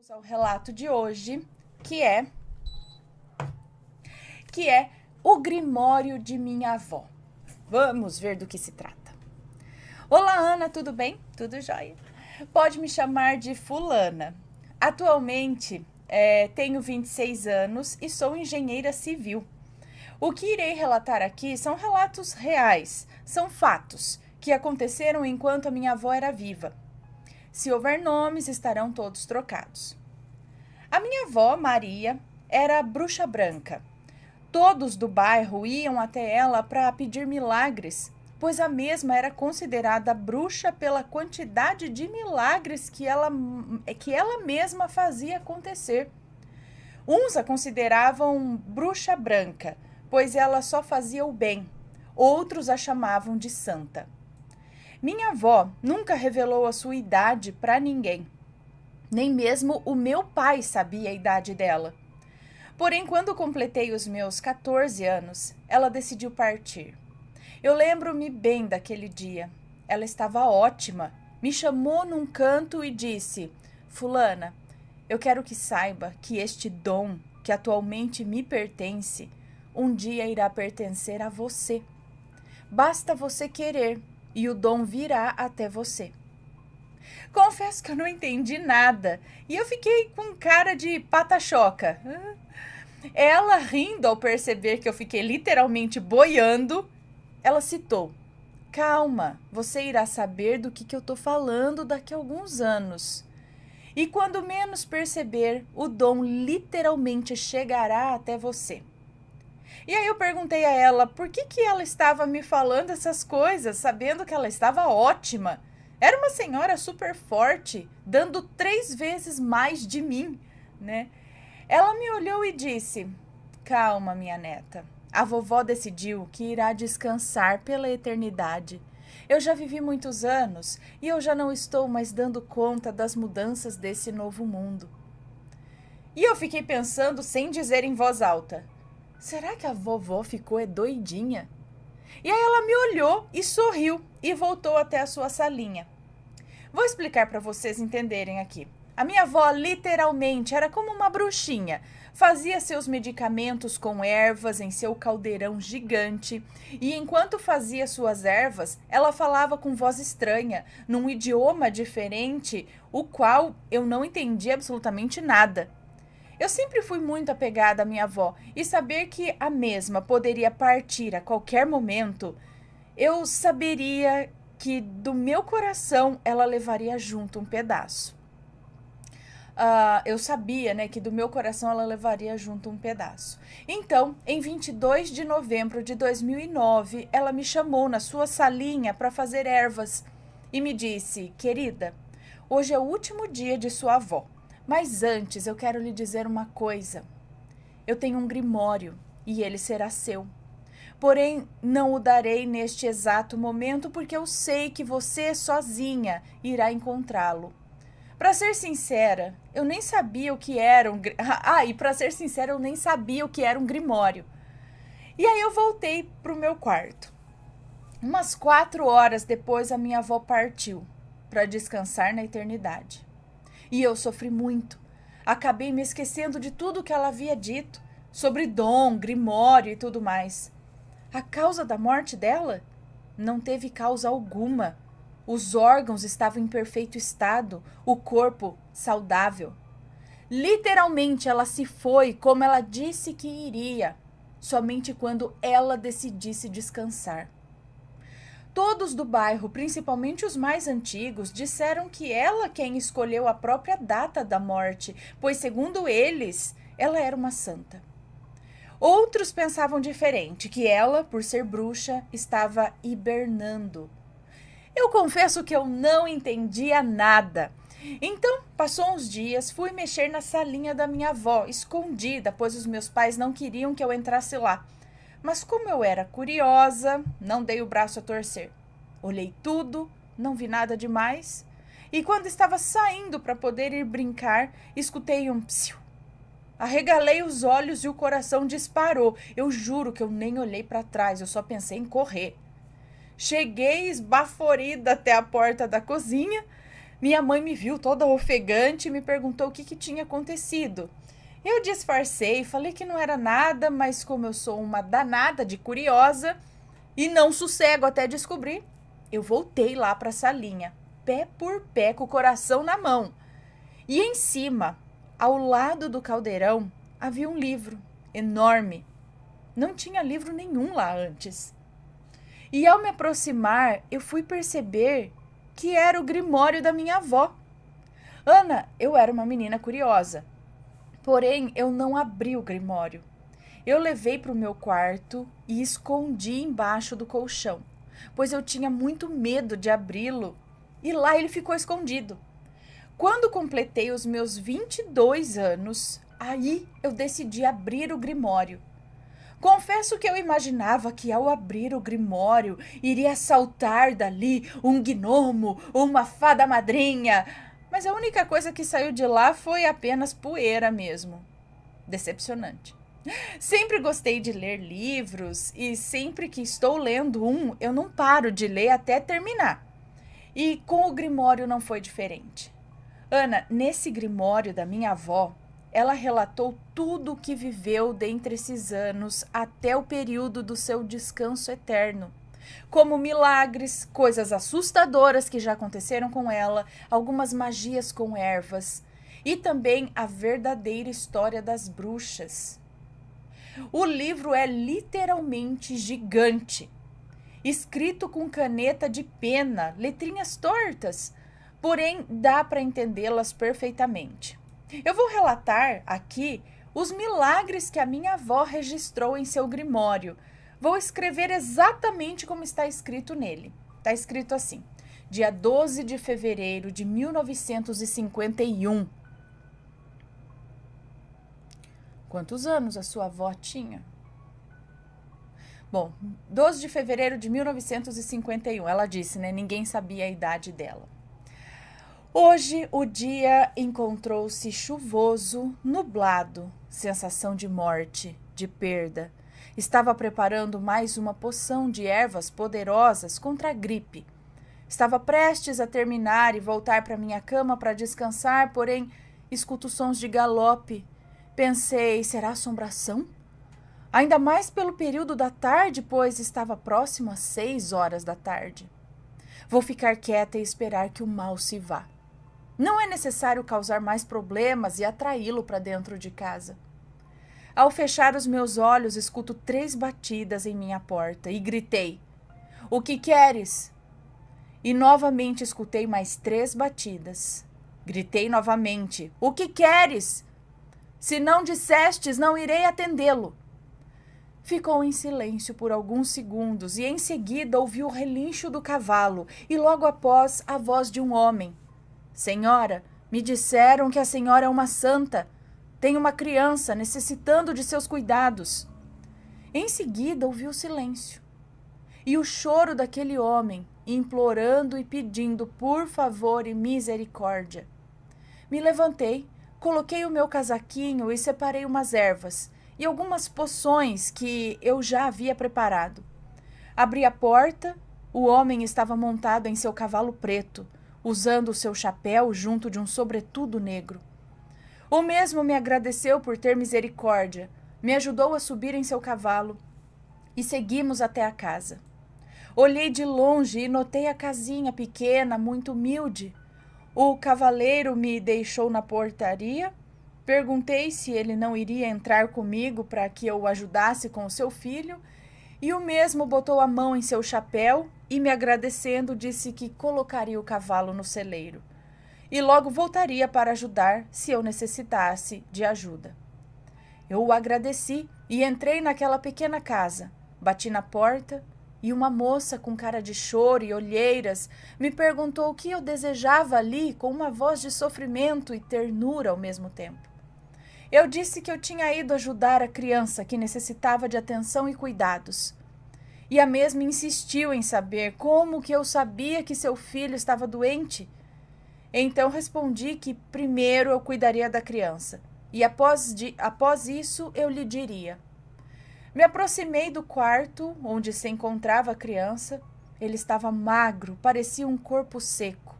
Vamos ao relato de hoje, que é o Grimório de minha avó. Vamos ver do que se trata. Olá, Ana, tudo bem? Tudo jóia. Pode me chamar de Fulana. Atualmente, tenho 26 anos e sou engenheira civil. O que irei relatar aqui são relatos reais, são fatos que aconteceram enquanto a minha avó era viva. Se houver nomes, estarão todos trocados. A minha avó, Maria, era bruxa branca. Todos do bairro iam até ela para pedir milagres, pois a mesma era considerada bruxa pela quantidade de milagres que ela mesma fazia acontecer. Uns a consideravam bruxa branca, pois ela só fazia o bem. Outros a chamavam de santa. Minha avó nunca revelou a sua idade para ninguém. Nem mesmo o meu pai sabia a idade dela. Porém, quando completei os meus 14 anos, ela decidiu partir. Eu lembro-me bem daquele dia. Ela estava ótima. Me chamou num canto e disse: Fulana, eu quero que saiba que este dom que atualmente me pertence, um dia irá pertencer a você. Basta você querer e o dom virá até você. Confesso que eu não entendi nada e eu fiquei com cara de pata-choca. Ela, rindo ao perceber que eu fiquei literalmente boiando, ela citou: Calma, você irá saber do que eu tô falando daqui a alguns anos. E quando menos perceber, o dom literalmente chegará até você. E aí eu perguntei a ela por que ela estava me falando essas coisas, sabendo que ela estava ótima. Era uma senhora super forte, dando 3 vezes mais de mim, né? Ela me olhou e disse: Calma, minha neta. A vovó decidiu que irá descansar pela eternidade. Eu já vivi muitos anos e eu já não estou mais dando conta das mudanças desse novo mundo. E eu fiquei pensando sem dizer em voz alta: será que a vovó ficou doidinha? E aí ela me olhou e sorriu e voltou até a sua salinha. Vou explicar para vocês entenderem aqui. A minha avó literalmente era como uma bruxinha. Fazia seus medicamentos com ervas em seu caldeirão gigante e enquanto fazia suas ervas, ela falava com voz estranha, num idioma diferente, o qual eu não entendia absolutamente nada. Eu sempre fui muito apegada à minha avó e saber que a mesma poderia partir a qualquer momento, eu saberia que do meu coração ela levaria junto um pedaço. Eu sabia, né, que do meu coração ela levaria junto um pedaço. Então, em 22 de novembro de 2009, ela me chamou na sua salinha para fazer ervas e me disse: Querida, hoje é o último dia de sua avó. Mas antes eu quero lhe dizer uma coisa. Eu tenho um grimório e ele será seu. Porém, não o darei neste exato momento porque eu sei que você sozinha irá encontrá-lo. Para ser sincera, eu nem sabia o que era eu nem sabia o que era um grimório. E aí eu voltei para o meu quarto. Umas 4 horas depois a minha avó partiu para descansar na eternidade. E eu sofri muito. Acabei me esquecendo de tudo que ela havia dito, sobre dom, grimório e tudo mais. A causa da morte dela? Não teve causa alguma. Os órgãos estavam em perfeito estado, o corpo saudável. Literalmente ela se foi como ela disse que iria, somente quando ela decidisse descansar. Todos do bairro, principalmente os mais antigos, disseram que ela quem escolheu a própria data da morte, pois, segundo eles, ela era uma santa. Outros pensavam diferente, que ela, por ser bruxa, estava hibernando. Eu confesso que eu não entendia nada. Então, passou uns dias, fui mexer na salinha da minha avó, escondida, pois os meus pais não queriam que eu entrasse lá. Mas como eu era curiosa, não dei o braço a torcer. Olhei tudo, não vi nada demais. E quando estava saindo para poder ir brincar, escutei um psiu. Arregalei os olhos e o coração disparou. Eu juro que eu nem olhei para trás, eu só pensei em correr. Cheguei esbaforida até a porta da cozinha, Minha mãe me viu toda ofegante e me perguntou o que tinha acontecido. Eu disfarcei, falei que não era nada, mas como eu sou uma danada de curiosa e não sossego até descobrir, eu voltei lá para a salinha, pé por pé, com o coração na mão. E em cima, ao lado do caldeirão, havia um livro enorme. Não tinha livro nenhum lá antes. E ao me aproximar, eu fui perceber que era o grimório da minha avó. Ana, eu era uma menina curiosa. Porém, eu não abri o grimório. Eu levei para o meu quarto e escondi embaixo do colchão, pois eu tinha muito medo de abri-lo e lá ele ficou escondido. Quando completei os meus 22 anos, aí eu decidi abrir o grimório. Confesso que eu imaginava que ao abrir o grimório iria saltar dali um gnomo ou uma fada madrinha, mas a única coisa que saiu de lá foi apenas poeira mesmo. Decepcionante. Sempre gostei de ler livros e sempre que estou lendo um, eu não paro de ler até terminar. E com o grimório não foi diferente. Ana, nesse grimório da minha avó, ela relatou tudo o que viveu dentre esses anos até o período do seu descanso eterno. Como milagres, coisas assustadoras que já aconteceram com ela, algumas magias com ervas e também a verdadeira história das bruxas. O livro é literalmente gigante, escrito com caneta de pena, letrinhas tortas, porém dá para entendê-las perfeitamente. Eu vou relatar aqui os milagres que a minha avó registrou em seu grimório. Vou escrever exatamente como está escrito nele. Está escrito assim: dia 12 de fevereiro de 1951. Quantos anos a sua avó tinha? Bom, 12 de fevereiro de 1951. Ela disse, né? Ninguém sabia a idade dela. Hoje o dia encontrou-se chuvoso, nublado, sensação de morte, de perda. Estava preparando mais uma poção de ervas poderosas contra a gripe. Estava prestes a terminar e voltar para minha cama para descansar, porém escuto sons de galope. Pensei, será assombração? Ainda mais pelo período da tarde, pois estava próximo às 6 horas da tarde. Vou ficar quieta e esperar que o mal se vá. Não é necessário causar mais problemas e atraí-lo para dentro de casa. Ao fechar os meus olhos, escuto 3 batidas em minha porta e gritei: "O que queres?" E novamente escutei mais 3 batidas. Gritei novamente: "O que queres? Se não dissestes, não irei atendê-lo." Ficou em silêncio por alguns segundos e em seguida ouvi o relincho do cavalo e logo após a voz de um homem. "Senhora, me disseram que a senhora é uma santa. Tem uma criança necessitando de seus cuidados." Em seguida ouvi o silêncio e o choro daquele homem, implorando e pedindo por favor e misericórdia. Me levantei, coloquei o meu casaquinho e separei umas ervas e algumas poções que eu já havia preparado. Abri a porta, o homem estava montado em seu cavalo preto, usando o seu chapéu junto de um sobretudo negro. O mesmo me agradeceu por ter misericórdia, me ajudou a subir em seu cavalo e seguimos até a casa. Olhei de longe e notei a casinha pequena, muito humilde. O cavaleiro me deixou na portaria. Perguntei se ele não iria entrar comigo para que eu o ajudasse com o seu filho, e o mesmo botou a mão em seu chapéu e, me agradecendo, disse que colocaria o cavalo no celeiro e logo voltaria para ajudar se eu necessitasse de ajuda. Eu o agradeci e entrei naquela pequena casa. Bati na porta e uma moça com cara de choro e olheiras me perguntou o que eu desejava ali com uma voz de sofrimento e ternura ao mesmo tempo. Eu disse que eu tinha ido ajudar a criança que necessitava de atenção e cuidados. E a mesma insistiu em saber como que eu sabia que seu filho estava doente. Então respondi que primeiro eu cuidaria da criança e após isso eu lhe diria. Me aproximei do quarto onde se encontrava a criança. Ele estava magro, parecia um corpo seco.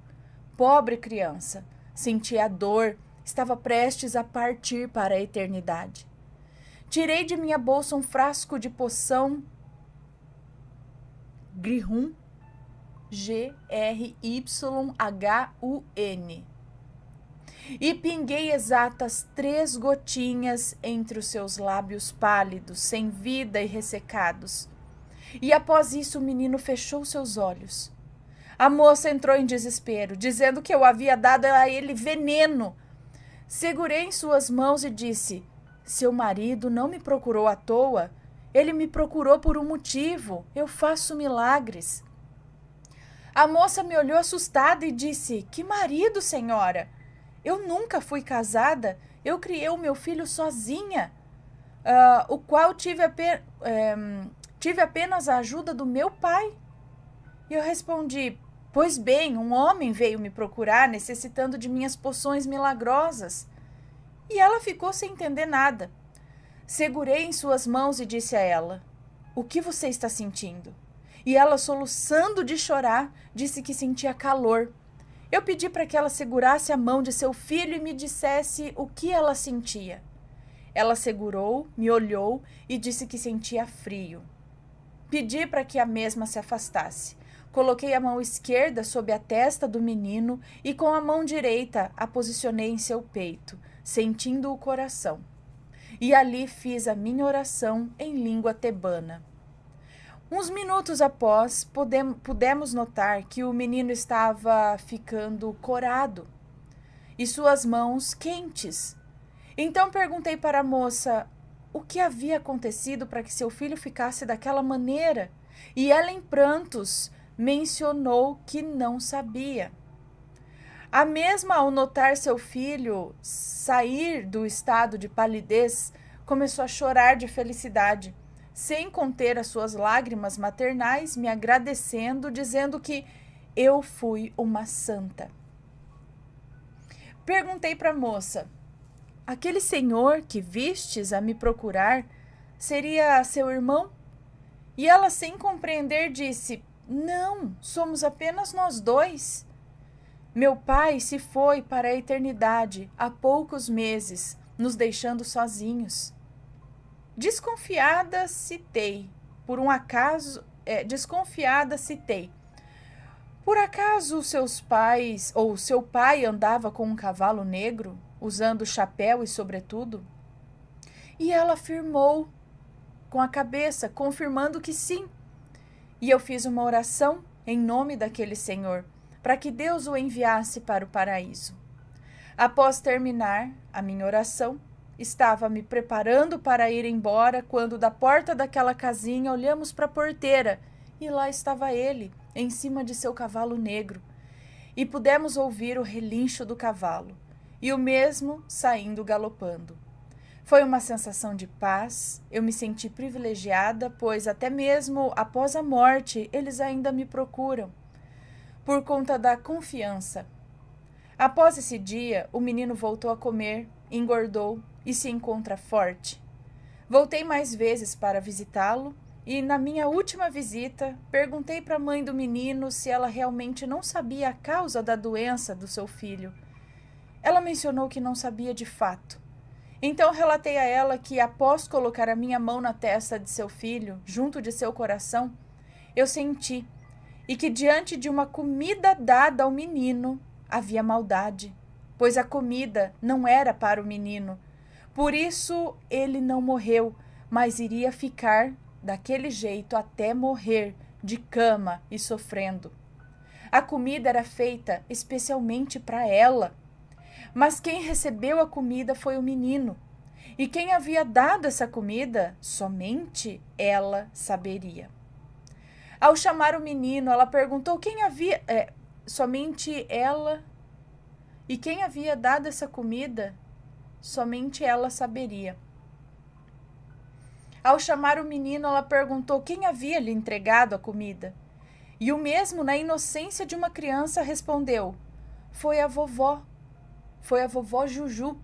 Pobre criança, sentia a dor, estava prestes a partir para a eternidade. Tirei de minha bolsa um frasco de poção Grihun, Gryyhun, e pinguei exatas 3 gotinhas entre os seus lábios pálidos, sem vida e ressecados. E após isso o menino fechou seus olhos. A moça entrou em desespero, dizendo que eu havia dado a ele veneno. Segurei em suas mãos e disse: seu marido não me procurou à toa. Ele me procurou por um motivo. Eu faço milagres. A moça me olhou assustada e disse: que marido, senhora? Eu nunca fui casada. Eu criei o meu filho sozinha, o qual tive apenas a ajuda do meu pai. E eu respondi: pois bem, um homem veio me procurar necessitando de minhas poções milagrosas. E ela ficou sem entender nada. Segurei em suas mãos e disse a ela: o que você está sentindo? E ela, soluçando de chorar, disse que sentia calor. Eu pedi para que ela segurasse a mão de seu filho e me dissesse o que ela sentia. Ela segurou, me olhou e disse que sentia frio. Pedi para que a mesma se afastasse. Coloquei a mão esquerda sob a testa do menino e com a mão direita a posicionei em seu peito, sentindo o coração. E ali fiz a minha oração em língua tebana. Uns minutos após, pudemos notar que o menino estava ficando corado e suas mãos quentes. Então perguntei para a moça o que havia acontecido para que seu filho ficasse daquela maneira, e ela, em prantos, mencionou que não sabia. A mesma, ao notar seu filho sair do estado de palidez, começou a chorar de felicidade, sem conter as suas lágrimas maternais, me agradecendo, dizendo que eu fui uma santa. Perguntei para a moça: aquele senhor que vistes a me procurar seria seu irmão? E ela, sem compreender, disse: não, somos apenas nós dois. Meu pai se foi para a eternidade há poucos meses, nos deixando sozinhos. Desconfiada, citei. Por acaso seus pais ou seu pai andava com um cavalo negro, usando chapéu e sobretudo? E ela afirmou com a cabeça, confirmando que sim. E eu fiz uma oração em nome daquele senhor, para que Deus o enviasse para o paraíso. Após terminar a minha oração, estava me preparando para ir embora quando da porta daquela casinha olhamos para a porteira e lá estava ele, em cima de seu cavalo negro. E pudemos ouvir o relincho do cavalo e o mesmo saindo galopando. Foi uma sensação de paz, eu me senti privilegiada, pois até mesmo após a morte eles ainda me procuram, por conta da confiança. Após esse dia, o menino voltou a comer, engordou e se encontra forte. Voltei mais vezes para visitá-lo e, na minha última visita, perguntei para a mãe do menino se ela realmente não sabia a causa da doença do seu filho. Ela mencionou que não sabia de fato. Então relatei a ela que, após colocar a minha mão na testa de seu filho, junto de seu coração, eu senti, e que diante de uma comida dada ao menino, havia maldade, pois a comida não era para o menino. Por isso ele não morreu, mas iria ficar daquele jeito até morrer, de cama e sofrendo. A comida era feita especialmente para ela. Mas quem recebeu a comida foi o menino. E quem havia dado essa comida, somente ela saberia. Ao chamar o menino, ela perguntou quem havia... somente ela... E quem havia dado essa comida, somente ela saberia. Ao chamar o menino, ela perguntou quem havia lhe entregado a comida. E o mesmo, na inocência de uma criança, respondeu: foi a vovó Juju.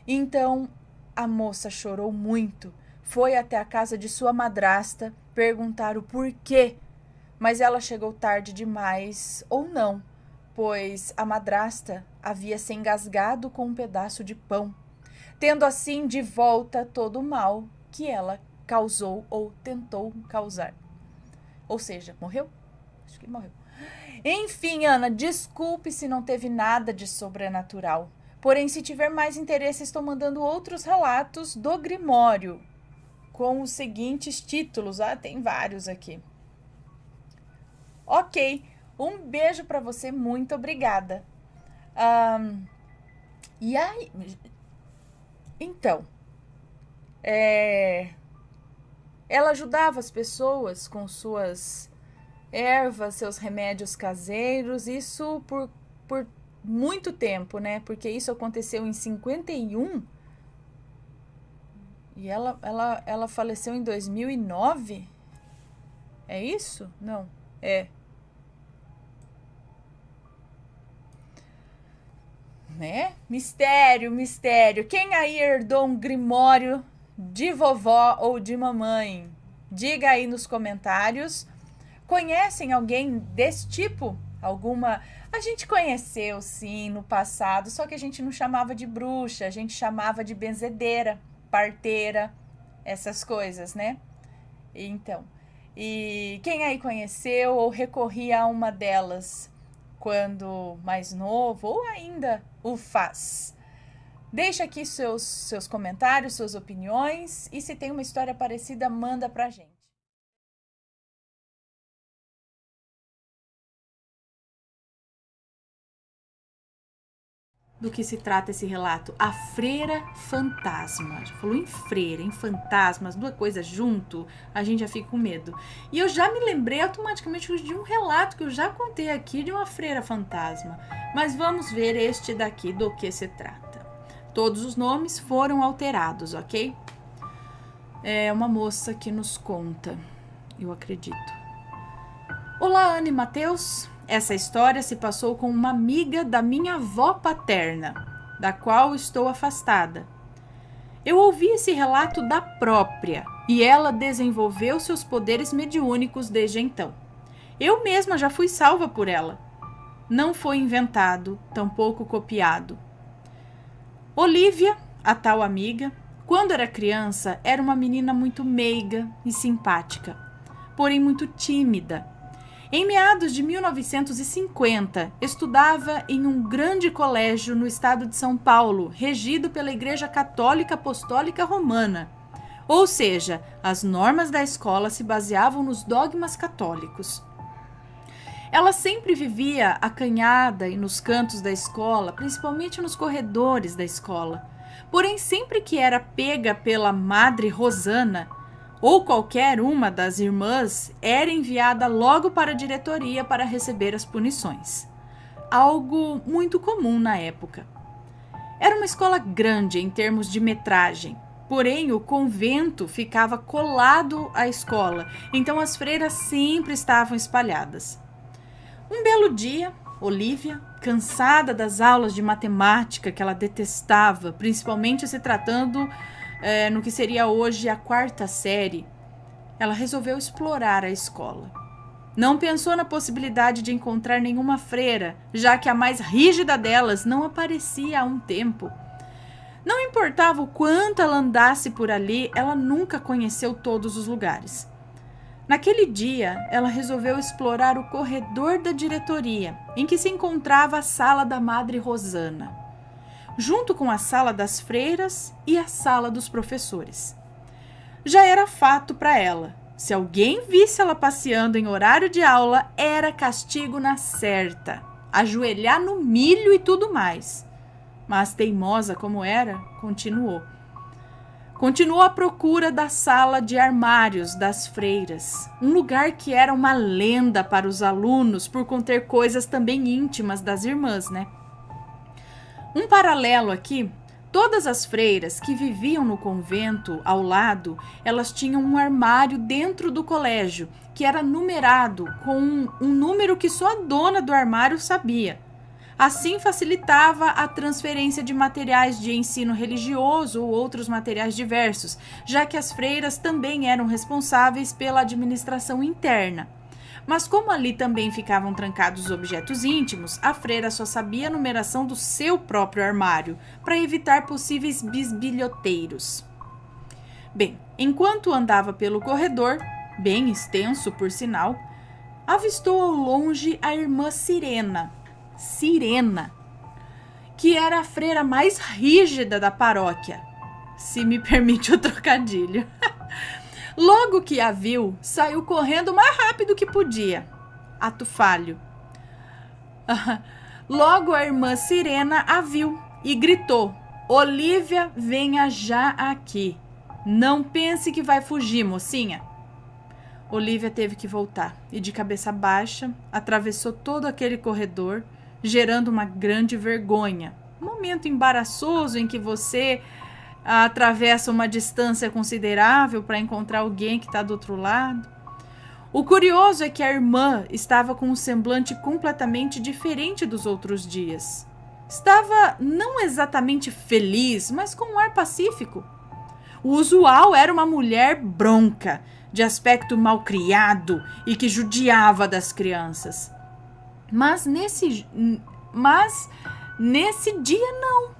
Então a moça chorou muito, foi até a casa de sua madrasta perguntar o porquê, mas ela chegou tarde demais, ou não, pois a madrasta havia se engasgado com um pedaço de pão, tendo assim de volta todo o mal que ela causou ou tentou causar. Ou seja, morreu? Acho que morreu. Enfim, Ana, desculpe se não teve nada de sobrenatural. Porém, se tiver mais interesse, estou mandando outros relatos do Grimório, com os seguintes títulos. Ah, tem vários aqui. Ok, um beijo para você, muito obrigada. E aí, então, ela ajudava as pessoas com suas ervas, seus remédios caseiros, isso por muito tempo, né? Porque isso aconteceu em 51 e ela faleceu em 2009? É isso? Não, é. Né? Mistério, mistério. Quem aí herdou um grimório de vovó ou de mamãe? Diga aí nos comentários. Conhecem alguém desse tipo? Alguma? A gente conheceu, sim, no passado, só que a gente não chamava de bruxa, a gente chamava de benzedeira, parteira, essas coisas, né? Então, e quem aí conheceu ou recorria a uma delas quando mais novo ou ainda o faz? Deixa aqui seus comentários, suas opiniões, e se tem uma história parecida, manda pra gente. Do que se trata esse relato? A freira fantasma. Já falou em freira, em fantasmas, duas coisas junto, a gente já fica com medo. E eu já me lembrei automaticamente de um relato que eu já contei aqui de uma freira fantasma. Mas vamos ver este daqui, do que se trata. Todos os nomes foram alterados, ok? É uma moça que nos conta, eu acredito. Olá, Ana e Matheus. Essa história se passou com uma amiga da minha avó paterna, da qual estou afastada. Eu ouvi esse relato da própria e ela desenvolveu seus poderes mediúnicos desde então. Eu mesma já fui salva por ela. Não foi inventado, tampouco copiado. Olívia, a tal amiga, quando era criança, era uma menina muito meiga e simpática, porém muito tímida. Em meados de 1950, estudava em um grande colégio no estado de São Paulo, regido pela Igreja Católica Apostólica Romana. Ou seja, as normas da escola se baseavam nos dogmas católicos. Ela sempre vivia acanhada e nos cantos da escola, principalmente nos corredores da escola. Porém, sempre que era pega pela Madre Rosana, ou qualquer uma das irmãs, era enviada logo para a diretoria para receber as punições. Algo muito comum na época. Era uma escola grande em termos de metragem, porém o convento ficava colado à escola, então as freiras sempre estavam espalhadas. Um belo dia, Olívia, cansada das aulas de matemática que ela detestava, principalmente se tratando no que seria hoje a 4ª série, ela resolveu explorar a escola. Não pensou na possibilidade de encontrar nenhuma freira, já que a mais rígida delas não aparecia há um tempo. Não importava o quanto ela andasse por ali, ela nunca conheceu todos os lugares. Naquele dia, ela resolveu explorar o corredor da diretoria, em que se encontrava a sala da Madre Rosana, junto com a sala das freiras e a sala dos professores. Já era fato para ela. Se alguém visse ela passeando em horário de aula, era castigo na certa, ajoelhar no milho e tudo mais. Mas teimosa como era, continuou. Continuou à procura da sala de armários das freiras, um lugar que era uma lenda para os alunos por conter coisas também íntimas das irmãs, né? Um paralelo aqui, todas as freiras que viviam no convento ao lado, elas tinham um armário dentro do colégio, que era numerado com um número que só a dona do armário sabia. Assim facilitava a transferência de materiais de ensino religioso ou outros materiais diversos, já que as freiras também eram responsáveis pela administração interna. Mas como ali também ficavam trancados os objetos íntimos, a freira só sabia a numeração do seu próprio armário, para evitar possíveis bisbilhoteiros. Bem, enquanto andava pelo corredor, bem extenso por sinal, avistou ao longe a irmã Sirena, que era a freira mais rígida da paróquia, se me permite o trocadilho. Logo que a viu, saiu correndo o mais rápido que podia. Ato falho. Logo a irmã Sirena a viu e gritou: Olívia, venha já aqui. Não pense que vai fugir, mocinha. Olívia teve que voltar e, de cabeça baixa, atravessou todo aquele corredor, gerando uma grande vergonha. Um momento embaraçoso em que você atravessa uma distância considerável para encontrar alguém que está do outro lado. O curioso é que a irmã estava com um semblante completamente diferente dos outros dias. Estava não exatamente feliz, mas com um ar pacífico. O usual era uma mulher bronca, de aspecto malcriado e que judiava das crianças. Mas nesse dia não.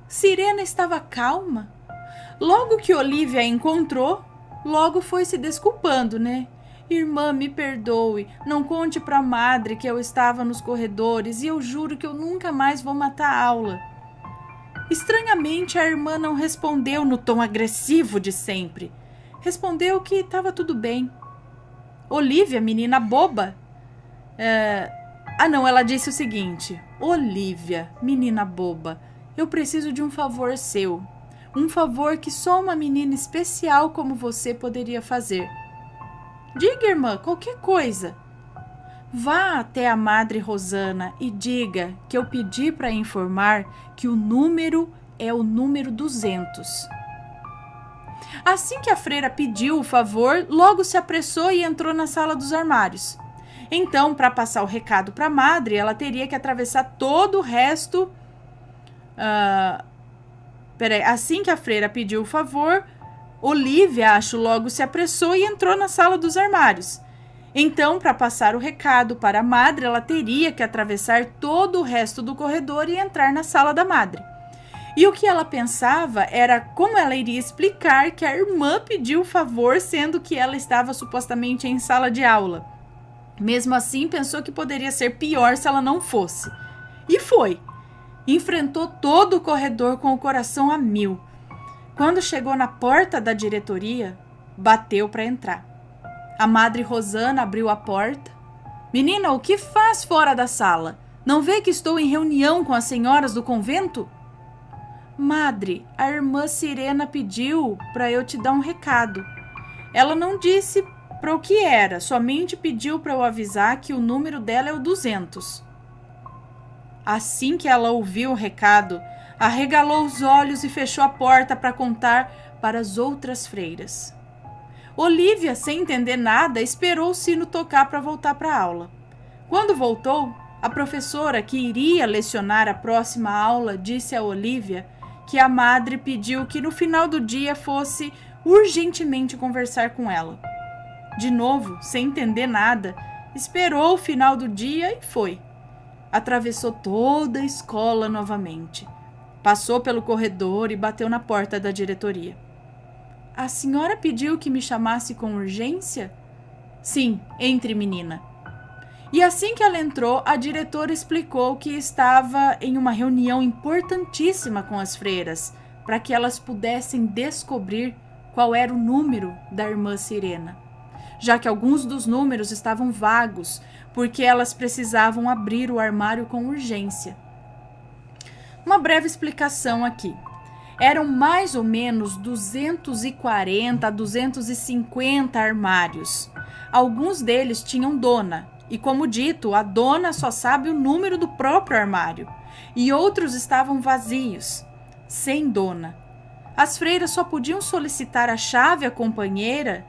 Sirena estava calma. Logo que Olívia a encontrou, logo foi se desculpando, né? Irmã, me perdoe, não conte pra madre que eu estava nos corredores e eu juro que eu nunca mais vou matar a aula. Estranhamente, a irmã não respondeu no tom agressivo de sempre. Respondeu que estava tudo bem. Olívia, menina boba. Não, ela disse o seguinte: Olívia, menina boba, eu preciso de um favor seu. Um favor que só uma menina especial como você poderia fazer. Diga, irmã, qualquer coisa. Vá até a Madre Rosana e diga que eu pedi para informar que o número é o número 200. Assim que a freira pediu o favor, logo se apressou e entrou na sala dos armários. Então, para passar o recado para a madre, ela teria que atravessar todo o resto. Assim que a freira pediu o favor, Olívia, logo se apressou e entrou na sala dos armários. Então, para passar o recado para a madre, ela teria que atravessar todo o resto do corredor e entrar na sala da madre. E o que ela pensava era como ela iria explicar que a irmã pediu o favor, sendo que ela estava supostamente em sala de aula. Mesmo assim, pensou que poderia ser pior se ela não fosse. E foi. Enfrentou todo o corredor com o coração a mil. Quando chegou na porta da diretoria, bateu para entrar. A Madre Rosana abriu a porta. Menina, o que faz fora da sala? Não vê que estou em reunião com as senhoras do convento? Madre, a irmã Sirena pediu para eu te dar um recado. Ela não disse para o que era, somente pediu para eu avisar que o número dela é o 200. Assim que ela ouviu o recado, arregalou os olhos e fechou a porta para contar para as outras freiras. Olívia, sem entender nada, esperou o sino tocar para voltar para a aula. Quando voltou, a professora que iria lecionar a próxima aula disse a Olívia que a madre pediu que no final do dia fosse urgentemente conversar com ela. De novo, sem entender nada, esperou o final do dia e foi. Atravessou toda a escola novamente. Passou pelo corredor e bateu na porta da diretoria. A senhora pediu que me chamasse com urgência? Sim, entre, menina. E assim que ela entrou, a diretora explicou que estava em uma reunião importantíssima com as freiras, para que elas pudessem descobrir qual era o número da irmã Sirena, já que alguns dos números estavam vagos, porque elas precisavam abrir o armário com urgência. Uma breve explicação aqui. Eram mais ou menos 240 a 250 armários. Alguns deles tinham dona, e como dito, a dona só sabe o número do próprio armário. E outros estavam vazios, sem dona. As freiras só podiam solicitar a chave à companheira.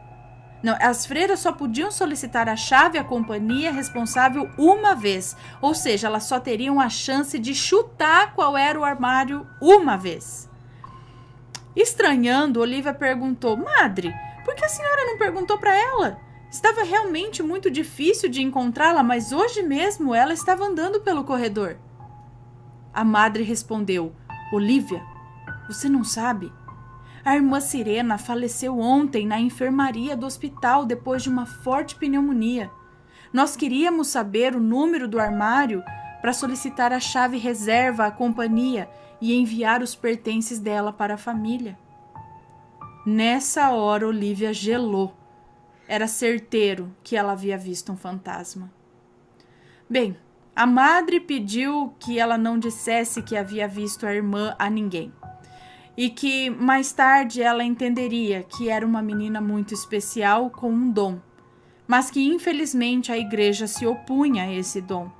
Não, as freiras só podiam solicitar a chave à companhia responsável uma vez, ou seja, elas só teriam a chance de chutar qual era o armário uma vez. Estranhando, Olívia perguntou: Madre, por que a senhora não perguntou para ela? Estava realmente muito difícil de encontrá-la, mas hoje mesmo ela estava andando pelo corredor. A madre respondeu: Olivia, você não sabe? A irmã Sirena faleceu ontem na enfermaria do hospital depois de uma forte pneumonia. Nós queríamos saber o número do armário para solicitar a chave reserva à companhia e enviar os pertences dela para a família. Nessa hora, Olivia gelou. Era certeiro que ela havia visto um fantasma. Bem, a madre pediu que ela não dissesse que havia visto a irmã a ninguém. E que mais tarde ela entenderia que era uma menina muito especial com um dom, mas que infelizmente a igreja se opunha a esse dom.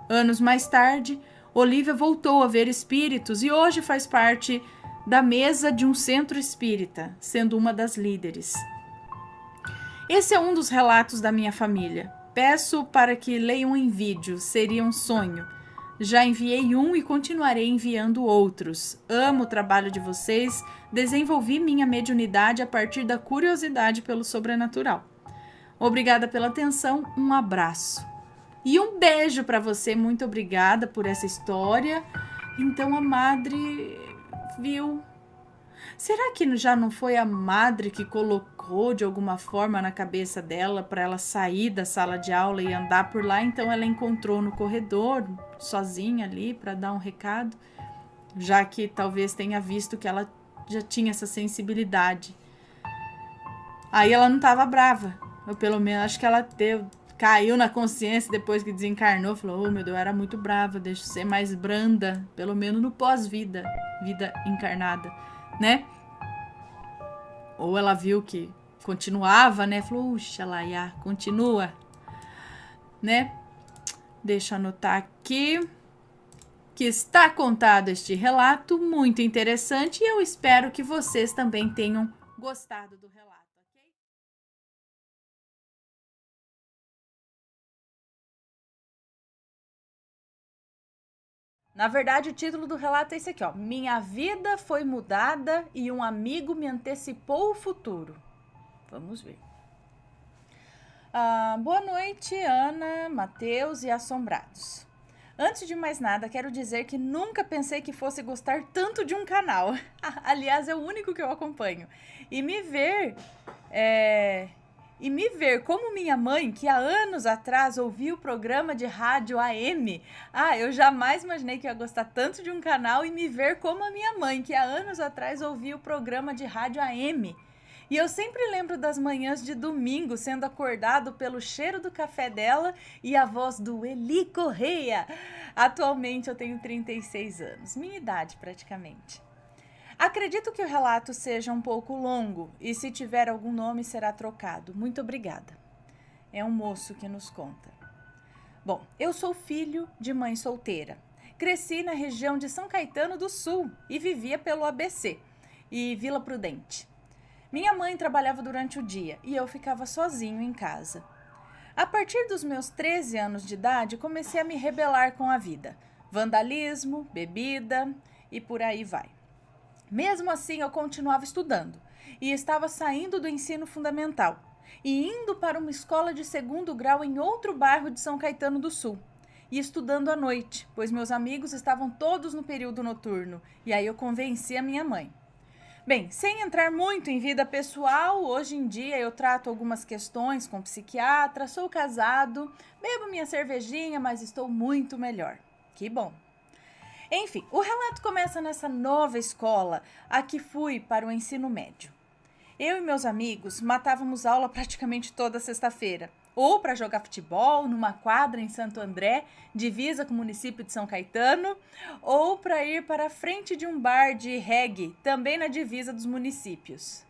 Anos mais tarde, Olivia voltou a ver espíritos e hoje faz parte da mesa de um centro espírita, sendo uma das líderes. Esse é um dos relatos da minha família. Peço para que leiam em vídeo, seria um sonho. Já enviei um e continuarei enviando outros. Amo o trabalho de vocês, desenvolvi minha mediunidade a partir da curiosidade pelo sobrenatural. Obrigada pela atenção, um abraço. E um beijo para você, muito obrigada por essa história. Então a madre viu. Será que já não foi a madre que colocou de alguma forma na cabeça dela para ela sair da sala de aula e andar por lá? Então ela encontrou no corredor, sozinha ali, para dar um recado, já que talvez tenha visto que ela já tinha essa sensibilidade. Aí ela não estava brava, ou pelo menos acho que ela caiu na consciência depois que desencarnou, falou, meu Deus, eu era muito brava, deixa eu ser mais branda, pelo menos no pós-vida, vida encarnada, né? Ou ela viu que continuava, né? Falou, Laia, continua, né? Deixa eu anotar aqui que está contado este relato muito interessante e eu espero que vocês também tenham gostado do relato. Na verdade, o título do relato é esse aqui, ó. Minha vida foi mudada e um amigo me antecipou o futuro. Vamos ver. Boa noite, Ana, Matheus e assombrados. Antes de mais nada, quero dizer que nunca pensei que fosse gostar tanto de um canal. Aliás, é o único que eu acompanho. E me ver como minha mãe, que há anos atrás ouvia o programa de rádio AM. Eu jamais imaginei que ia gostar tanto de um canal e me ver como a minha mãe, que há anos atrás ouvia o programa de rádio AM. E eu sempre lembro das manhãs de domingo sendo acordado pelo cheiro do café dela e a voz do Eli Correia. Atualmente eu tenho 36 anos, minha idade praticamente. Acredito que o relato seja um pouco longo e se tiver algum nome será trocado. Muito obrigada. É um moço que nos conta. Bom, eu sou filho de mãe solteira. Cresci na região de São Caetano do Sul e vivia pelo ABC e Vila Prudente. Minha mãe trabalhava durante o dia e eu ficava sozinho em casa. A partir dos meus 13 anos de idade, comecei a me rebelar com a vida. Vandalismo, bebida e por aí vai. Mesmo assim, eu continuava estudando e estava saindo do ensino fundamental e indo para uma escola de segundo grau em outro bairro de São Caetano do Sul e estudando à noite, pois meus amigos estavam todos no período noturno e aí eu convenci a minha mãe. Bem, sem entrar muito em vida pessoal, hoje em dia eu trato algumas questões com psiquiatra, sou casado, bebo minha cervejinha, mas estou muito melhor. Que bom! Enfim, o relato começa nessa nova escola a que fui para o ensino médio. Eu e meus amigos matávamos aula praticamente toda sexta-feira, ou para jogar futebol numa quadra em Santo André, divisa com o município de São Caetano, ou para ir para a frente de um bar de reggae, também na divisa dos municípios.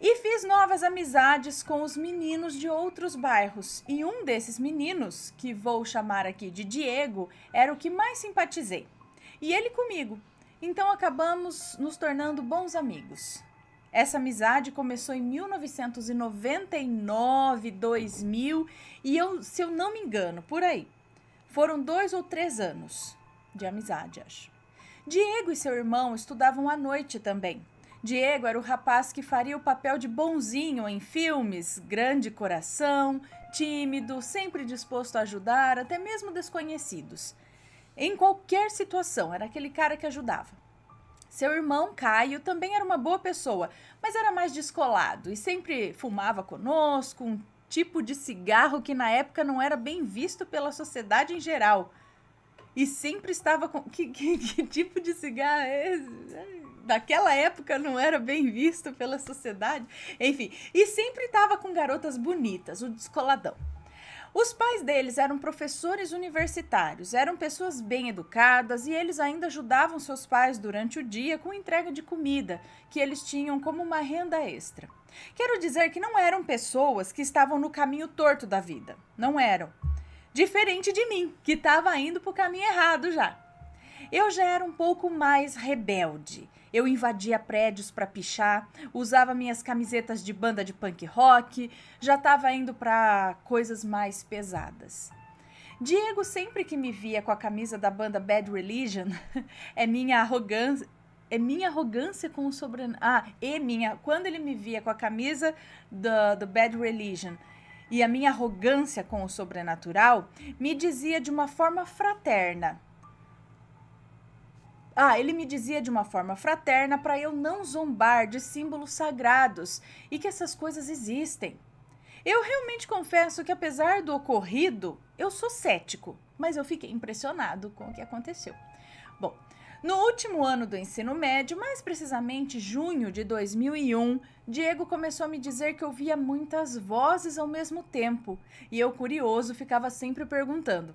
E fiz novas amizades com os meninos de outros bairros, e um desses meninos, que vou chamar aqui de Diego, era o que mais simpatizei. E ele comigo, então acabamos nos tornando bons amigos. Essa amizade começou em 1999, 2000 e se eu não me engano, por aí. Foram 2 ou 3 anos de amizade, acho. Diego e seu irmão estudavam à noite também. Diego era o rapaz que faria o papel de bonzinho em filmes, grande coração, tímido, sempre disposto a ajudar, até mesmo desconhecidos. Em qualquer situação, era aquele cara que ajudava. Seu irmão, Caio, também era uma boa pessoa, mas era mais descolado e sempre fumava conosco, um tipo de cigarro que na época não era bem visto pela sociedade em geral. E sempre estava com... Que tipo de cigarro é esse? Naquela época não era bem visto pela sociedade. Enfim, e sempre estava com garotas bonitas, o descoladão. Os pais deles eram professores universitários, eram pessoas bem educadas e eles ainda ajudavam seus pais durante o dia com entrega de comida, que eles tinham como uma renda extra. Quero dizer que não eram pessoas que estavam no caminho torto da vida. Não eram. Diferente de mim, que estava indo para o caminho errado já. Eu já era um pouco mais rebelde. Eu invadia prédios para pichar, usava minhas camisetas de banda de punk rock, já estava indo para coisas mais pesadas. Diego sempre que me via com a camisa da banda Bad Religion, com o sobrenome. Quando ele me via com a camisa do Bad Religion e a minha arrogância com o sobrenatural, me dizia de uma forma fraterna. Ele me dizia de uma forma fraterna para eu não zombar de símbolos sagrados e que essas coisas existem. Eu realmente confesso que, apesar do ocorrido, eu sou cético, mas eu fiquei impressionado com o que aconteceu. Bom, no último ano do ensino médio, mais precisamente junho de 2001, Diego começou a me dizer que ouvia muitas vozes ao mesmo tempo e eu, curioso, ficava sempre perguntando: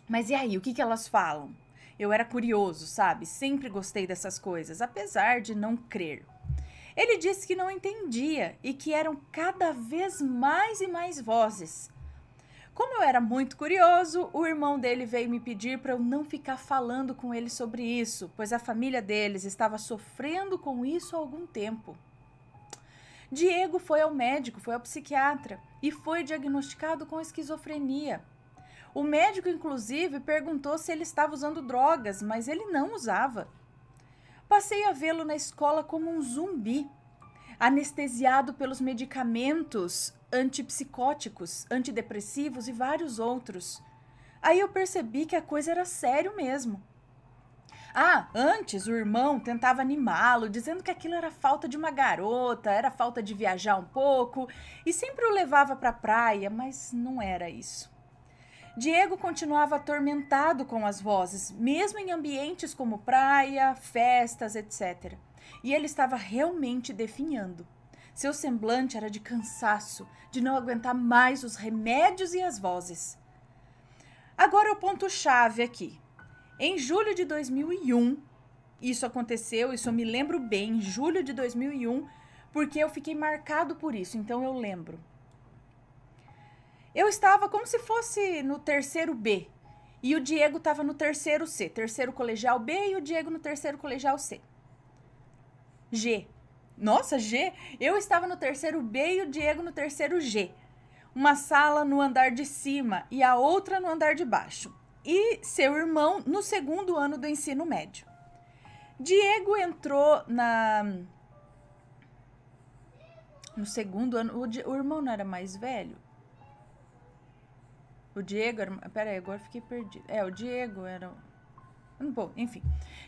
mas e aí, o que elas falam? Eu era curioso, sabe? Sempre gostei dessas coisas, apesar de não crer. Ele disse que não entendia e que eram cada vez mais e mais vozes. Como eu era muito curioso, o irmão dele veio me pedir para eu não ficar falando com ele sobre isso, pois a família deles estava sofrendo com isso há algum tempo. Diego foi ao médico, foi ao psiquiatra e foi diagnosticado com esquizofrenia. O médico, inclusive, perguntou se ele estava usando drogas, mas ele não usava. Passei a vê-lo na escola como um zumbi, anestesiado pelos medicamentos antipsicóticos, antidepressivos e vários outros. Aí eu percebi que a coisa era sério mesmo. Antes o irmão tentava animá-lo, dizendo que aquilo era falta de uma garota, era falta de viajar um pouco, e sempre o levava para a praia, mas não era isso. Diego continuava atormentado com as vozes, mesmo em ambientes como praia, festas, etc. E ele estava realmente definhando. Seu semblante era de cansaço, de não aguentar mais os remédios e as vozes. Agora o ponto-chave aqui. Em julho de 2001, isso aconteceu, isso eu me lembro bem, em julho de 2001, porque eu fiquei marcado por isso, então eu lembro. Eu estava como se fosse no terceiro B e o Diego estava no terceiro C, terceiro colegial B e o Diego no terceiro colegial C. G. Nossa, G? Eu estava no terceiro B e o Diego no terceiro G. Uma sala no andar de cima e a outra no andar de baixo. E seu irmão no segundo ano do ensino médio. Diego entrou no segundo ano. O irmão não era mais velho? O Diego era... Peraí, agora fiquei perdido. O Diego era... Bom, enfim.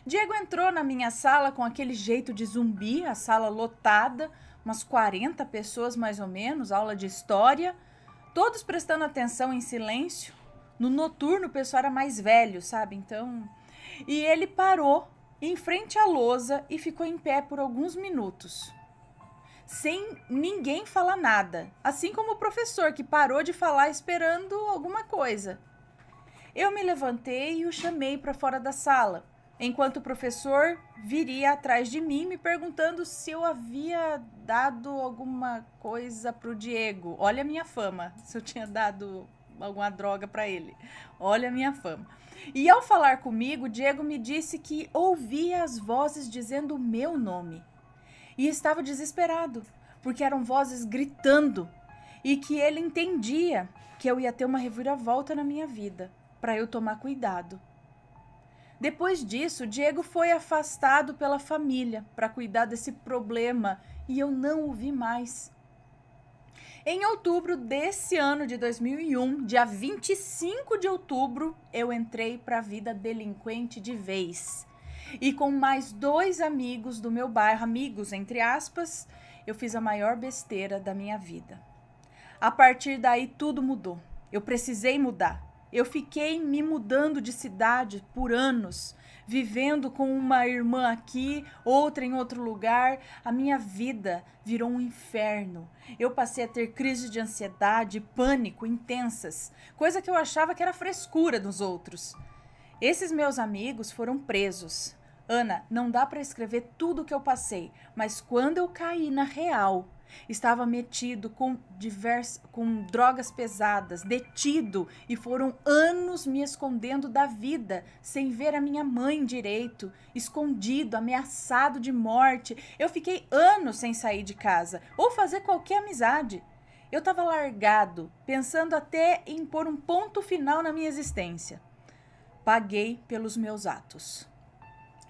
Diego entrou na minha sala com aquele jeito de zumbi, a sala lotada, umas 40 pessoas mais ou menos, aula de história, todos prestando atenção em silêncio. No noturno o pessoal era mais velho, sabe? Então... E ele parou em frente à lousa e ficou em pé por alguns minutos, sem ninguém falar nada, assim como o professor que parou de falar esperando alguma coisa. Eu me levantei e o chamei para fora da sala, enquanto o professor viria atrás de mim me perguntando se eu havia dado alguma coisa para o Diego. Olha a minha fama, se eu tinha dado alguma droga para ele. Olha a minha fama. E ao falar comigo, o Diego me disse que ouvia as vozes dizendo o meu nome. E estava desesperado, porque eram vozes gritando e que ele entendia que eu ia ter uma reviravolta na minha vida, para eu tomar cuidado. Depois disso, Diego foi afastado pela família para cuidar desse problema e eu não o vi mais. Em outubro desse ano de 2001, dia 25 de outubro, eu entrei para a vida delinquente de vez. E com mais 2 amigos do meu bairro, amigos entre aspas, eu fiz a maior besteira da minha vida. A partir daí tudo mudou. Eu precisei mudar. Eu fiquei me mudando de cidade por anos, vivendo com uma irmã aqui, outra em outro lugar. A minha vida virou um inferno. Eu passei a ter crises de ansiedade, pânico intensas, coisa que eu achava que era frescura dos outros. Esses meus amigos foram presos. Ana, não dá para escrever tudo o que eu passei, mas quando eu caí na real, estava metido com drogas pesadas, detido, e foram anos me escondendo da vida, sem ver a minha mãe direito, escondido, ameaçado de morte. Eu fiquei anos sem sair de casa ou fazer qualquer amizade. Eu estava largado, pensando até em pôr um ponto final na minha existência. Paguei pelos meus atos.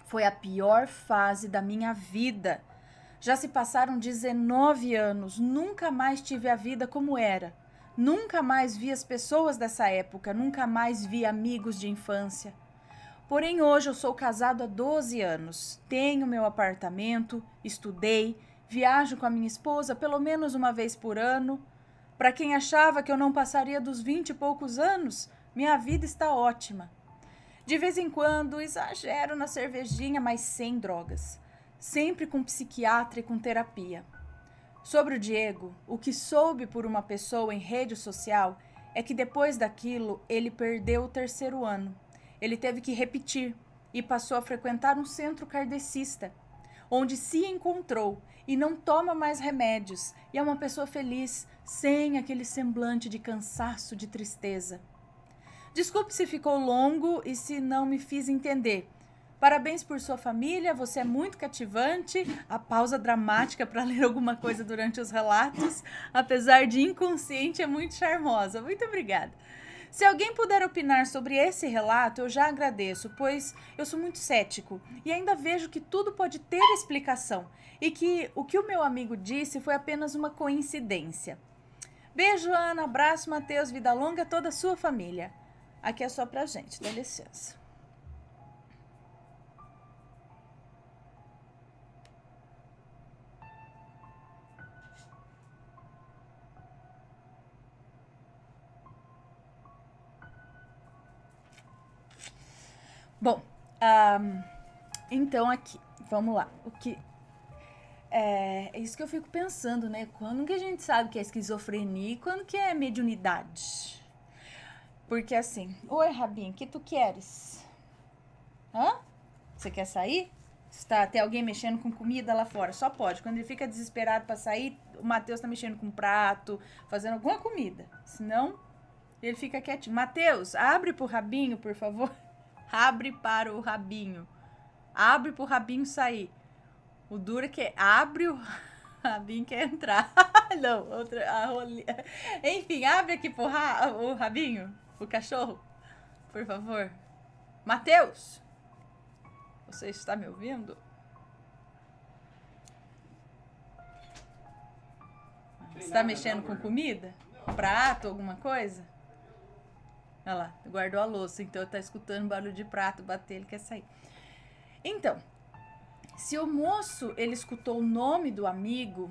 Foi a pior fase da minha vida. Já se passaram 19 anos, nunca mais tive a vida como era. Nunca mais vi as pessoas dessa época, nunca mais vi amigos de infância. Porém, hoje eu sou casado há 12 anos, tenho meu apartamento, estudei, viajo com a minha esposa pelo menos uma vez por ano. Para quem achava que eu não passaria dos 20 e poucos anos, minha vida está ótima. De vez em quando, exagero na cervejinha, mas sem drogas. Sempre com psiquiatra e com terapia. Sobre o Diego, o que soube por uma pessoa em rede social é que depois daquilo ele perdeu o 3º ano. Ele teve que repetir e passou a frequentar um centro kardecista, onde se encontrou e não toma mais remédios e é uma pessoa feliz, sem aquele semblante de cansaço, de tristeza. Desculpe se ficou longo e se não me fiz entender. Parabéns por sua família, você é muito cativante. A pausa dramática para ler alguma coisa durante os relatos, apesar de inconsciente, é muito charmosa. Muito obrigada. Se alguém puder opinar sobre esse relato, eu já agradeço, pois eu sou muito cético e ainda vejo que tudo pode ter explicação e que o meu amigo disse foi apenas uma coincidência. Beijo, Ana, abraço, Matheus, vida longa a toda a sua família. Aqui é só pra gente, dá licença. Bom, então aqui, vamos lá. O que é isso que eu fico pensando, né? Quando que a gente sabe que é esquizofrenia e quando que é mediunidade? Porque assim, oi, Rabinho, o que tu queres? Hã? Você quer sair? Tem alguém mexendo com comida lá fora, só pode. Quando ele fica desesperado pra sair, o Matheus tá mexendo com um prato, fazendo alguma comida. Senão, ele fica quietinho. Matheus, abre pro Rabinho, por favor. Abre para o Rabinho. Abre pro Rabinho sair. O duro é que abre o Rabinho quer entrar. Não, outra. Enfim, abre aqui pro o Rabinho, o cachorro, por favor. Matheus, você está me ouvindo? Você está mexendo com comida? Prato, alguma coisa? Olha lá, guardou a louça, então tá escutando barulho de prato bater, ele quer sair. Então, se o moço, ele escutou o nome do amigo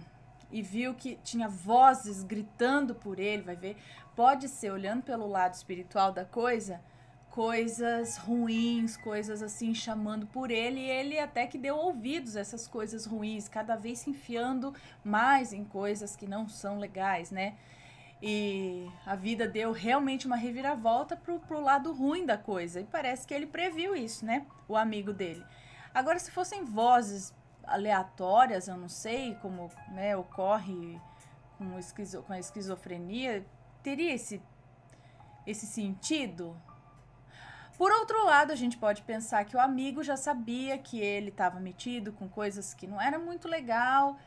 e viu que tinha vozes gritando por ele, vai ver, pode ser, olhando pelo lado espiritual da coisa, coisas ruins, coisas assim, chamando por ele, e ele até que deu ouvidos a essas coisas ruins, cada vez se enfiando mais em coisas que não são legais, né? E a vida deu realmente uma reviravolta pro lado ruim da coisa. E parece que ele previu isso, né? O amigo dele. Agora, se fossem vozes aleatórias, eu não sei como, né, ocorre com a esquizofrenia, teria esse sentido? Por outro lado, a gente pode pensar que o amigo já sabia que ele estava metido com coisas que não eram muito legal,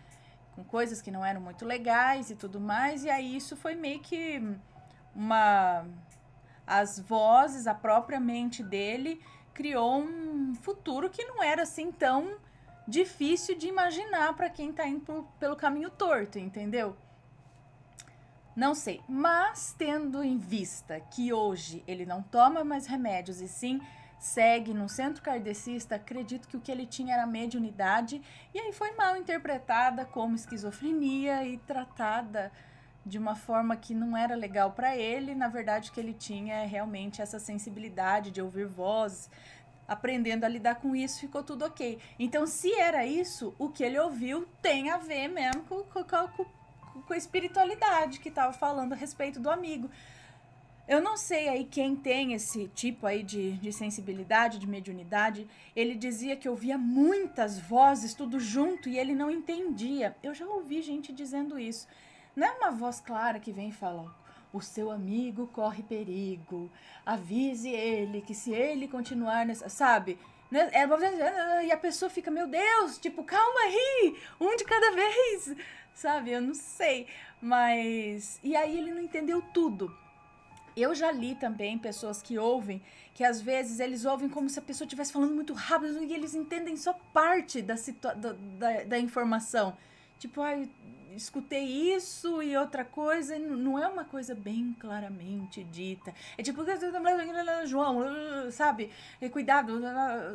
com coisas que não eram muito legais e tudo mais, e aí isso foi meio que as vozes, a própria mente dele, criou um futuro que não era assim tão difícil de imaginar para quem tá indo pelo caminho torto, entendeu? Não sei, mas tendo em vista que hoje ele não toma mais remédios e sim segue no centro kardecista, acredito que o que ele tinha era mediunidade e aí foi mal interpretada como esquizofrenia e tratada de uma forma que não era legal para ele. Na verdade, o que ele tinha é realmente essa sensibilidade de ouvir vozes. Aprendendo a lidar com isso, ficou tudo ok. Então, se era isso, o que ele ouviu tem a ver mesmo com a espiritualidade que estava falando a respeito do amigo. Eu não sei aí quem tem esse tipo aí de sensibilidade, de mediunidade. Ele dizia que ouvia muitas vozes, tudo junto, e ele não entendia. Eu já ouvi gente dizendo isso. Não é uma voz clara que vem e fala: o seu amigo corre perigo, avise ele que se ele continuar nessa, sabe? E a pessoa fica, meu Deus, tipo, calma aí, um de cada vez, sabe? Eu não sei, mas... E aí ele não entendeu tudo. Eu já li também pessoas que ouvem, que às vezes eles ouvem como se a pessoa estivesse falando muito rápido e eles entendem só parte da informação. Tipo, escutei isso e outra coisa, não é uma coisa bem claramente dita. É tipo, João, sabe? Cuidado,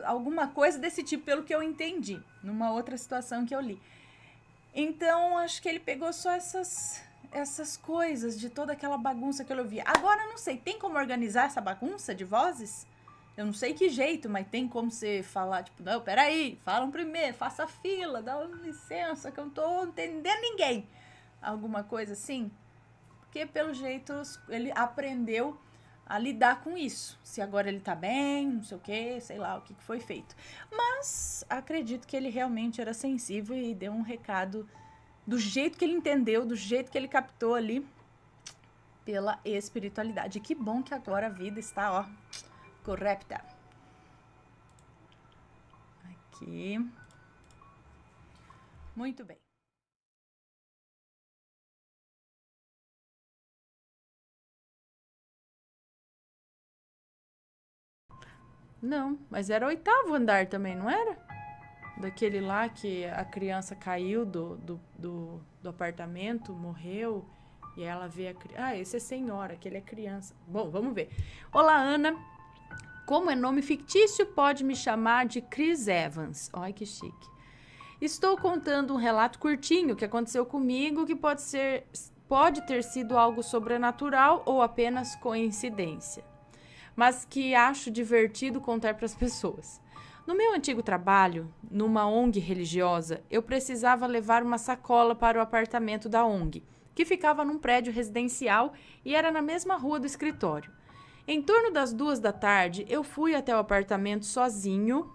alguma coisa desse tipo, pelo que eu entendi, numa outra situação que eu li. Então, acho que ele pegou só essas coisas, de toda aquela bagunça que eu ouvi. Agora, não sei, tem como organizar essa bagunça de vozes? Eu não sei que jeito, mas tem como você falar, tipo, não, peraí, falam primeiro, faça fila, dá licença, que eu não tô entendendo ninguém. Alguma coisa assim. Porque, pelo jeito, ele aprendeu a lidar com isso. Se agora ele tá bem, não sei o que, sei lá o que foi feito. Mas acredito que ele realmente era sensível e deu um recado do jeito que ele entendeu, do jeito que ele captou ali pela espiritualidade. E que bom que agora a vida está, ó, correta. Aqui. Muito bem. Não, mas era o 8º andar também, não era? Daquele lá que a criança caiu do apartamento, morreu, e ela vê a criança. Ah, esse é senhora, aquele é criança. Bom, vamos ver. Olá, Ana. Como é nome fictício, pode me chamar de Chris Evans. Ai, que chique. Estou contando um relato curtinho que aconteceu comigo, que pode ter sido algo sobrenatural ou apenas coincidência, mas que acho divertido contar para as pessoas. No meu antigo trabalho, numa ONG religiosa, eu precisava levar uma sacola para o apartamento da ONG, que ficava num prédio residencial e era na mesma rua do escritório. Em torno das 2 da tarde, eu fui até o apartamento sozinho.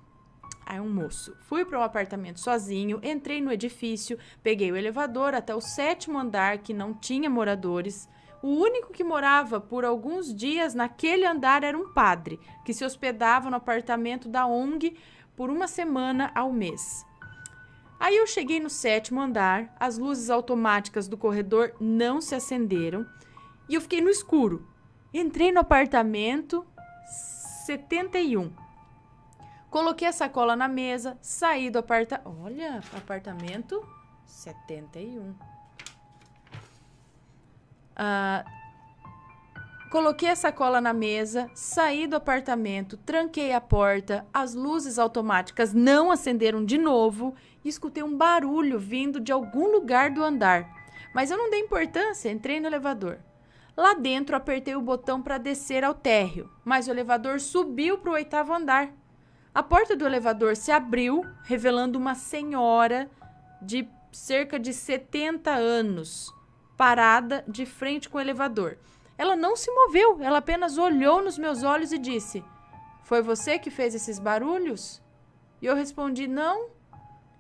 Fui para o apartamento sozinho, entrei no edifício, peguei o elevador até o 7º andar, que não tinha moradores. O único que morava por alguns dias naquele andar era um padre, que se hospedava no apartamento da ONG por uma semana ao mês. Aí eu cheguei no 7º andar, as luzes automáticas do corredor não se acenderam e eu fiquei no escuro. Entrei no apartamento 71. Coloquei a sacola na mesa, saí do apartamento. Olha, apartamento 71. Coloquei a sacola na mesa, saí do apartamento, tranquei a porta, as luzes automáticas não acenderam de novo e escutei um barulho vindo de algum lugar do andar. Mas eu não dei importância, entrei no elevador. Lá dentro, apertei o botão para descer ao térreo, mas o elevador subiu para o 8º andar. A porta do elevador se abriu, revelando uma senhora de cerca de 70 anos, parada de frente com o elevador. Ela não se moveu, ela apenas olhou nos meus olhos e disse: "Foi você que fez esses barulhos?" E eu respondi: "Não."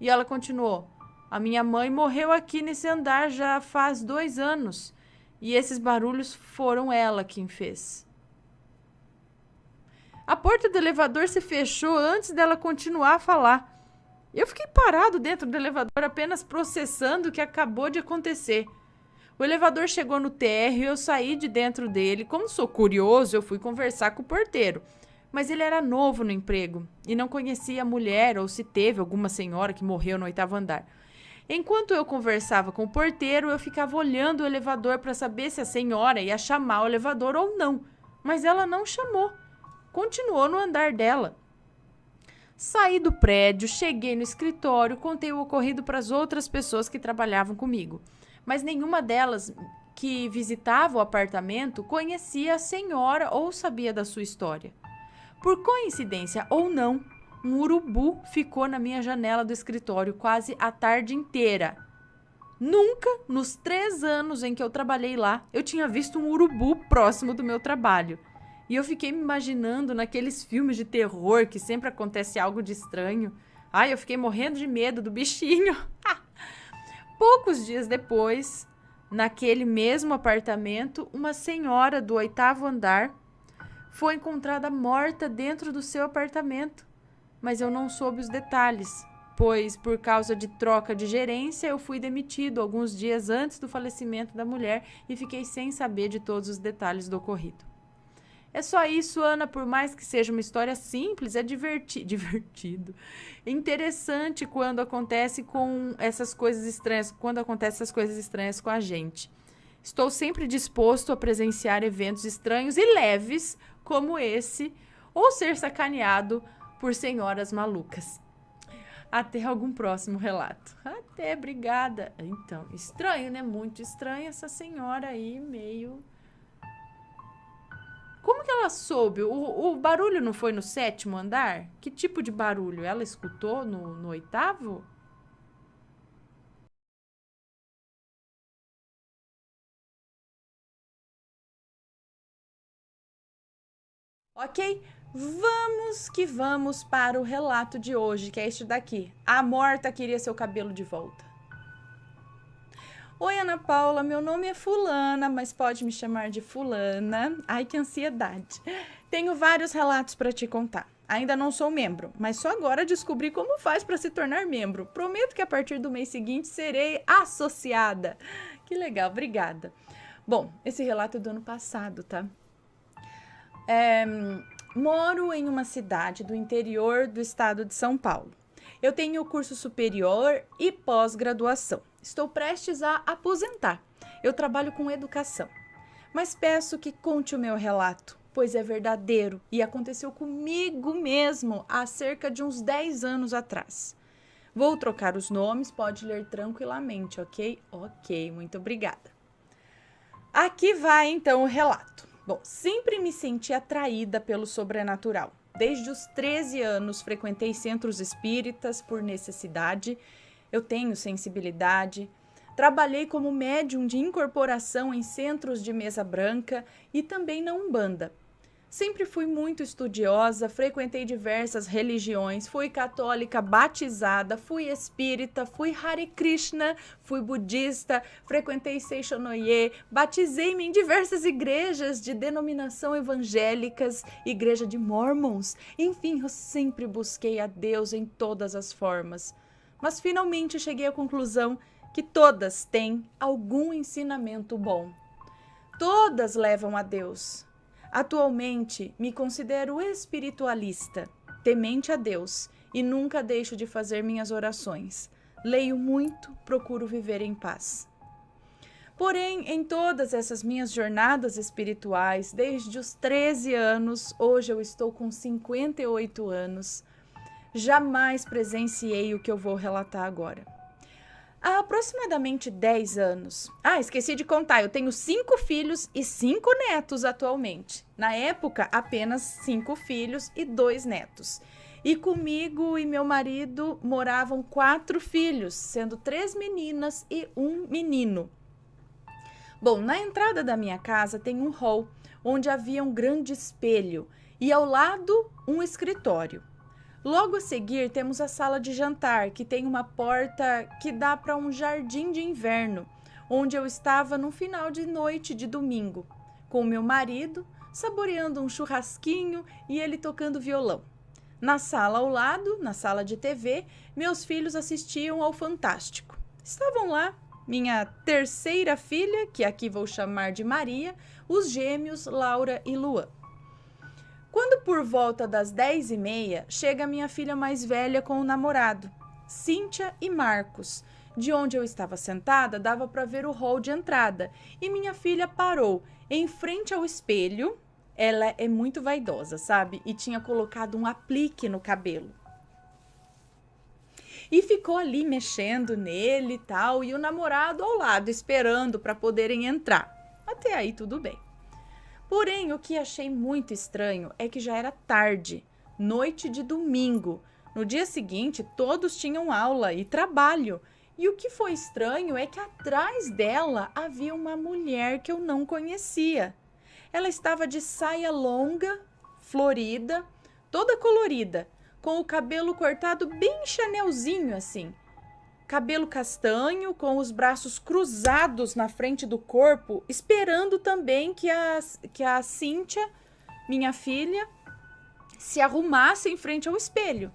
E ela continuou: "A minha mãe morreu aqui nesse andar já faz 2 anos. E esses barulhos foram ela quem fez." A porta do elevador se fechou antes dela continuar a falar. Eu fiquei parado dentro do elevador, apenas processando o que acabou de acontecer. O elevador chegou no térreo e eu saí de dentro dele. Como sou curioso, eu fui conversar com o porteiro. mas ele era novo no emprego e não conhecia a mulher ou se teve alguma senhora que morreu no 8º andar. Enquanto eu conversava com o porteiro, eu ficava olhando o elevador para saber se a senhora ia chamar o elevador ou não, mas ela não chamou. Continuou no andar dela. Saí do prédio, cheguei no escritório, contei o ocorrido para as outras pessoas que trabalhavam comigo, mas nenhuma delas que visitava o apartamento conhecia a senhora ou sabia da sua história. Por coincidência ou não, um urubu ficou na minha janela do escritório quase a tarde inteira. Nunca, nos 3 anos em que eu trabalhei lá, eu tinha visto um urubu próximo do meu trabalho. E eu fiquei me imaginando naqueles filmes de terror que sempre acontece algo de estranho. Ai, eu fiquei morrendo de medo do bichinho. Poucos dias depois, naquele mesmo apartamento, uma senhora do 8º andar foi encontrada morta dentro do seu apartamento. Mas eu não soube os detalhes, pois por causa de troca de gerência eu fui demitido alguns dias antes do falecimento da mulher e fiquei sem saber de todos os detalhes do ocorrido. É só isso, Ana, por mais que seja uma história simples, é divertido. Interessante quando acontece com essas coisas estranhas, quando acontecem essas coisas estranhas com a gente. Estou sempre disposto a presenciar eventos estranhos e leves como esse, ou ser sacaneado por senhoras malucas. Até algum próximo relato. Até, obrigada. Então, estranho, né? Muito estranho essa senhora aí, meio... Como que ela soube? O barulho não foi no 7º andar? Que tipo de barulho? Ela escutou no 8º? Ok? Vamos que vamos para o relato de hoje, que é este daqui. A morta queria seu cabelo de volta. Oi, Ana Paula, meu nome é Fulana, mas pode me chamar de Fulana. Ai, que ansiedade. Tenho vários relatos para te contar. Ainda não sou membro, mas só agora descobri como faz para se tornar membro. Prometo que a partir do mês seguinte serei associada. Que legal, obrigada. Bom, esse relato é do ano passado, tá? Moro em uma cidade do interior do estado de São Paulo. Eu tenho curso superior e pós-graduação. Estou prestes a aposentar. Eu trabalho com educação. Mas peço que conte o meu relato, pois é verdadeiro e aconteceu comigo mesmo há cerca de uns 10 anos atrás. Vou trocar os nomes, pode ler tranquilamente, ok? Ok, muito obrigada. Aqui vai então o relato. Bom, sempre me senti atraída pelo sobrenatural. Desde os 13 anos frequentei centros espíritas por necessidade. Eu tenho sensibilidade. Trabalhei como médium de incorporação em centros de mesa branca e também na Umbanda. Sempre fui muito estudiosa, frequentei diversas religiões, fui católica batizada, fui espírita, fui Hare Krishna, fui budista, frequentei Seishonoye, batizei-me em diversas igrejas de denominação evangélicas, igreja de Mormons. Enfim, eu sempre busquei a Deus em todas as formas. Mas finalmente cheguei à conclusão que todas têm algum ensinamento bom. Todas levam a Deus. Atualmente, me considero espiritualista, temente a Deus e nunca deixo de fazer minhas orações. Leio muito, procuro viver em paz. Porém, em todas essas minhas jornadas espirituais, desde os 13 anos, hoje eu estou com 58 anos, jamais presenciei o que eu vou relatar agora. Há aproximadamente 10 anos. Esqueci de contar, eu tenho 5 filhos e 5 netos atualmente. Na época, apenas 5 filhos e 2 netos. E comigo e meu marido moravam 4 filhos, sendo 3 meninas e 1 menino. Bom, na entrada da minha casa tem um hall, onde havia um grande espelho e ao lado um escritório. Logo a seguir, temos a sala de jantar, que tem uma porta que dá para um jardim de inverno, onde eu estava no final de noite de domingo, com meu marido, saboreando um churrasquinho e ele tocando violão. Na sala ao lado, na sala de TV, meus filhos assistiam ao Fantástico. Estavam lá minha terceira filha, que aqui vou chamar de Maria, os gêmeos Laura e Luan. Quando por volta das 10h30, chega minha filha mais velha com o namorado, Cíntia e Marcos. De onde eu estava sentada, dava para ver o hall de entrada. E minha filha parou em frente ao espelho. Ela é muito vaidosa, sabe? E tinha colocado um aplique no cabelo. E ficou ali mexendo nele e tal. E o namorado ao lado, esperando para poderem entrar. Até aí tudo bem. Porém, o que achei muito estranho é que já era tarde, noite de domingo. No dia seguinte, todos tinham aula e trabalho. E o que foi estranho é que atrás dela havia uma mulher que eu não conhecia. Ela estava de saia longa, florida, toda colorida, com o cabelo cortado bem chanelzinho assim. Cabelo castanho, com os braços cruzados na frente do corpo, esperando também que a Cíntia, minha filha, se arrumasse em frente ao espelho.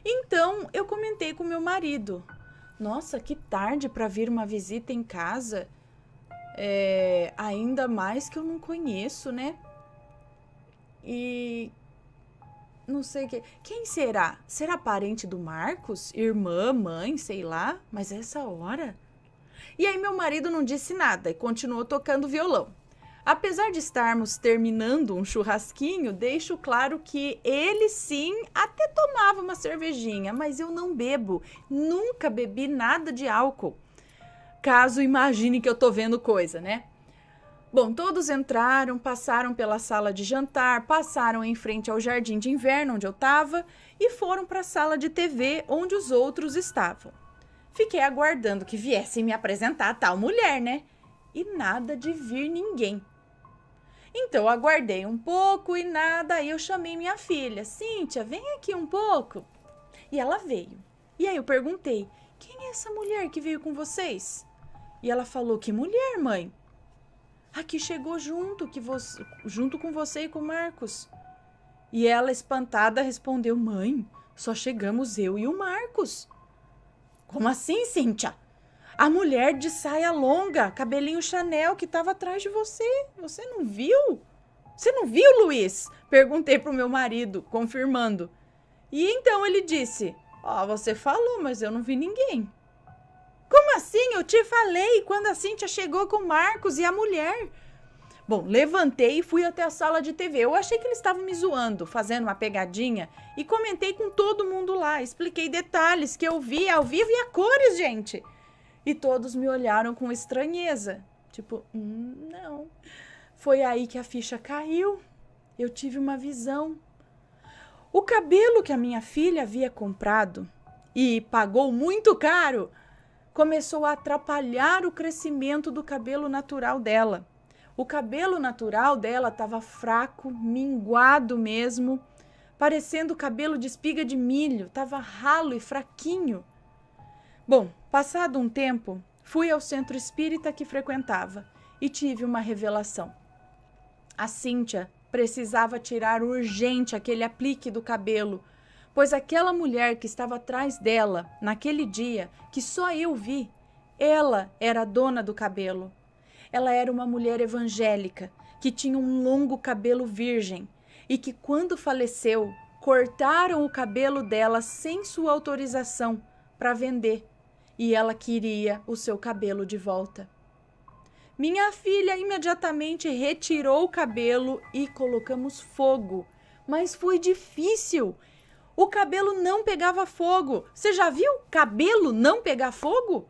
Então, eu comentei com meu marido. Nossa, que tarde para vir uma visita em casa. Ainda mais que eu não conheço, né? E não sei o que. Quem será? Será parente do Marcos? Irmã, mãe, sei lá? Mas essa hora? E aí meu marido não disse nada e continuou tocando violão. Apesar de estarmos terminando um churrasquinho, deixo claro que ele sim até tomava uma cervejinha, mas eu não bebo, nunca bebi nada de álcool. Caso imagine que eu tô vendo coisa, né? Bom, todos entraram, passaram pela sala de jantar, passaram em frente ao jardim de inverno onde eu estava e foram para a sala de TV onde os outros estavam. Fiquei aguardando que viessem me apresentar a tal mulher, né? E nada de vir ninguém. Então, aguardei um pouco e nada, aí eu chamei minha filha. Cíntia, vem aqui um pouco. E ela veio. E aí eu perguntei, quem é essa mulher que veio com vocês? E ela falou, que mulher, mãe? A que chegou junto com você e com o Marcos. E ela, espantada, respondeu, mãe, só chegamos eu e o Marcos. Como assim, Cíntia? A mulher de saia longa, cabelinho Chanel, que estava atrás de você. Você não viu? Você não viu, Luiz? Perguntei pro meu marido, confirmando. E então ele disse, você falou, mas eu não vi ninguém. Como assim? Eu te falei quando a Cíntia chegou com o Marcos e a mulher. Bom, levantei e fui até a sala de TV. Eu achei que eles estavam me zoando, fazendo uma pegadinha, e comentei com todo mundo lá. Expliquei detalhes que eu vi ao vivo e a cores, gente. E todos me olharam com estranheza. Tipo, não. Foi aí que a ficha caiu. Eu tive uma visão. O cabelo que a minha filha havia comprado e pagou muito caro começou a atrapalhar o crescimento do cabelo natural dela. O cabelo natural dela estava fraco, minguado mesmo, parecendo cabelo de espiga de milho, estava ralo e fraquinho. Bom, passado um tempo, fui ao centro espírita que frequentava e tive uma revelação. A Cíntia precisava tirar urgente aquele aplique do cabelo, pois aquela mulher que estava atrás dela, naquele dia, que só eu vi, ela era a dona do cabelo. Ela era uma mulher evangélica, que tinha um longo cabelo virgem e que, quando faleceu, cortaram o cabelo dela sem sua autorização para vender. E ela queria o seu cabelo de volta. Minha filha imediatamente retirou o cabelo e colocamos fogo. Mas foi difícil. O cabelo não pegava fogo. Você já viu cabelo não pegar fogo?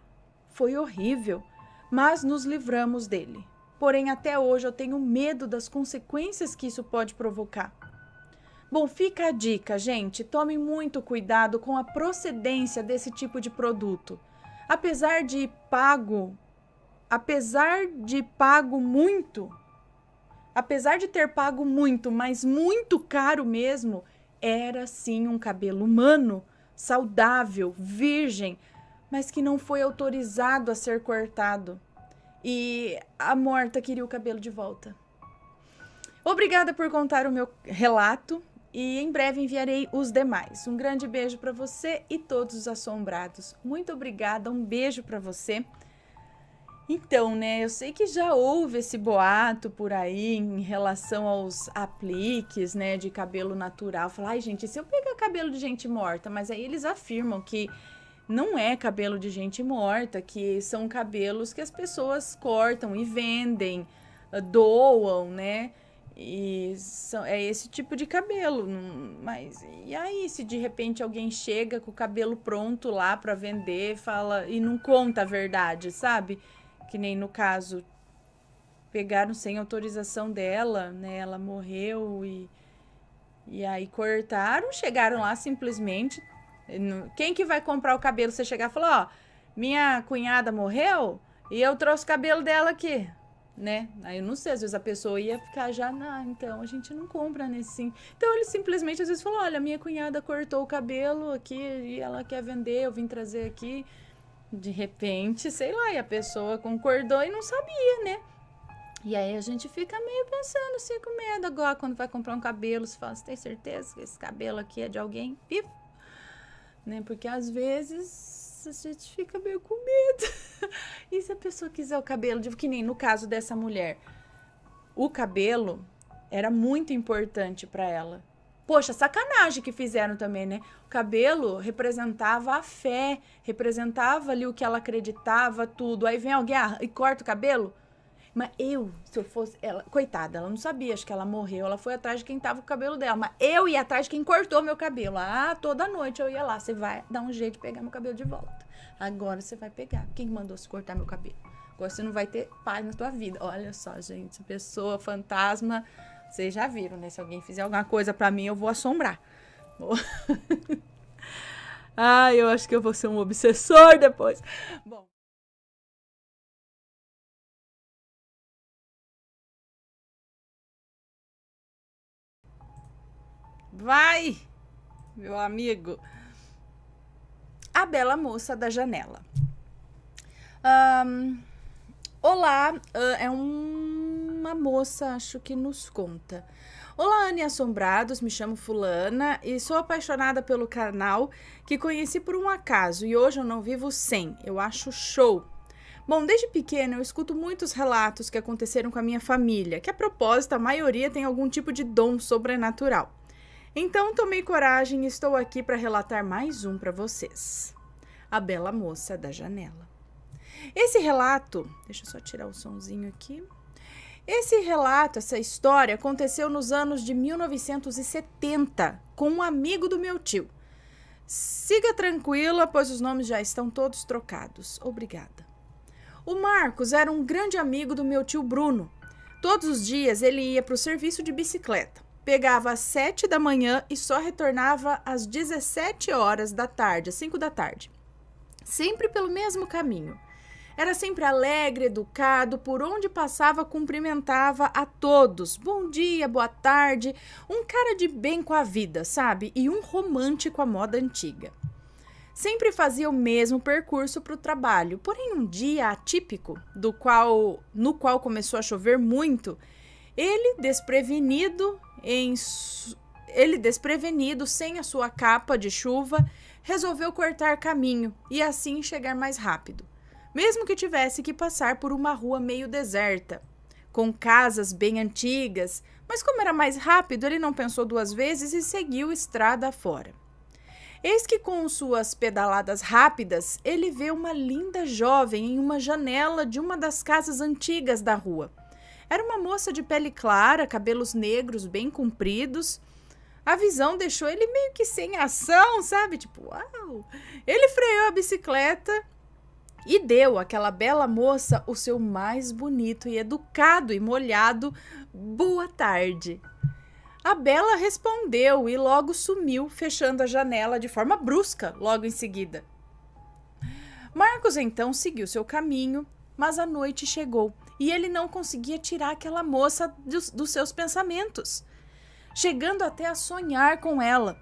Foi horrível, mas nos livramos dele. Porém, até hoje eu tenho medo das consequências que isso pode provocar. Bom, fica a dica, gente. Tome muito cuidado com a procedência desse tipo de produto. Apesar de ter pago muito, mas muito caro mesmo, era sim um cabelo humano, saudável, virgem, mas que não foi autorizado a ser cortado. E a morta queria o cabelo de volta. Obrigada por contar o meu relato e em breve enviarei os demais. Um grande beijo para você e todos os assombrados. Muito obrigada, um beijo para você. Então, né, eu sei que já houve esse boato por aí em relação aos apliques, né, de cabelo natural. Falar, ai, gente, e se eu pegar cabelo de gente morta? Mas aí eles afirmam que não é cabelo de gente morta, que são cabelos que as pessoas cortam e vendem, doam, né? É esse tipo de cabelo. Mas e aí, se de repente alguém chega com o cabelo pronto lá para vender, fala e não conta a verdade, sabe? Que nem no caso, pegaram sem autorização dela, né? Ela morreu e aí cortaram, chegaram lá simplesmente. Quem que vai comprar o cabelo? Você chegar e falar, ó, minha cunhada morreu e eu trouxe o cabelo dela aqui, né? Aí eu não sei, às vezes a pessoa ia ficar já, então a gente não compra nesse sim. Então ele simplesmente às vezes falou, olha, minha cunhada cortou o cabelo aqui e ela quer vender, eu vim trazer aqui. De repente, sei lá, e a pessoa concordou e não sabia, né? E aí a gente fica meio pensando assim, com medo agora, quando vai comprar um cabelo, você fala, você tem certeza que esse cabelo aqui é de alguém vivo? Né? Porque às vezes a gente fica meio com medo. E se a pessoa quiser o cabelo, que nem no caso dessa mulher, o cabelo era muito importante para ela. Poxa, sacanagem que fizeram também, né? O cabelo representava a fé, representava ali o que ela acreditava, tudo. Aí vem alguém e corta o cabelo. Mas se eu fosse ela, coitada, ela não sabia, acho que ela morreu, ela foi atrás de quem tava com o cabelo dela. Mas eu ia atrás de quem cortou meu cabelo. Toda noite eu ia lá, você vai dar um jeito de pegar meu cabelo de volta. Agora você vai pegar. Quem mandou se cortar meu cabelo? Agora você não vai ter paz na tua vida. Olha só, gente, pessoa, fantasma... Vocês já viram, né? Se alguém fizer alguma coisa pra mim, eu vou assombrar. Eu acho que eu vou ser um obsessor depois. Bom. Vai, meu amigo. A Bela Moça da Janela. Olá, é uma moça, acho que nos conta. Olá, Anne Assombrados, me chamo Fulana e sou apaixonada pelo canal que conheci por um acaso e hoje eu não vivo sem, eu acho show. Bom, desde pequena eu escuto muitos relatos que aconteceram com a minha família, que a propósito a maioria tem algum tipo de dom sobrenatural. Então tomei coragem e estou aqui para relatar mais um para vocês. A Bela Moça da Janela. Esse relato, deixa eu só tirar o sonzinho aqui. Esse relato, essa história, aconteceu nos anos de 1970 com um amigo do meu tio. Siga tranquila, pois os nomes já estão todos trocados. Obrigada. O Marcos era um grande amigo do meu tio Bruno. Todos os dias ele ia para o serviço de bicicleta. Pegava às 7 da manhã e só retornava às 17 horas da tarde, às 5 da tarde. Sempre pelo mesmo caminho. Era sempre alegre, educado, por onde passava cumprimentava a todos. Bom dia, boa tarde, um cara de bem com a vida, sabe? E um romântico à moda antiga. Sempre fazia o mesmo percurso para o trabalho, porém um dia atípico, no qual começou a chover muito, ele desprevenido, sem a sua capa de chuva, resolveu cortar caminho e assim chegar mais rápido. Mesmo que tivesse que passar por uma rua meio deserta, com casas bem antigas, mas como era mais rápido, ele não pensou duas vezes e seguiu estrada fora. Eis que com suas pedaladas rápidas, ele vê uma linda jovem em uma janela de uma das casas antigas da rua. Era uma moça de pele clara, cabelos negros bem compridos. A visão deixou ele meio que sem ação, sabe? Tipo, uau! Ele freou a bicicleta e deu àquela bela moça o seu mais bonito e educado e molhado boa tarde. A Bela respondeu e logo sumiu, fechando a janela de forma brusca logo em seguida. Marcos então seguiu seu caminho, mas a noite chegou e ele não conseguia tirar aquela moça dos seus pensamentos, chegando até a sonhar com ela.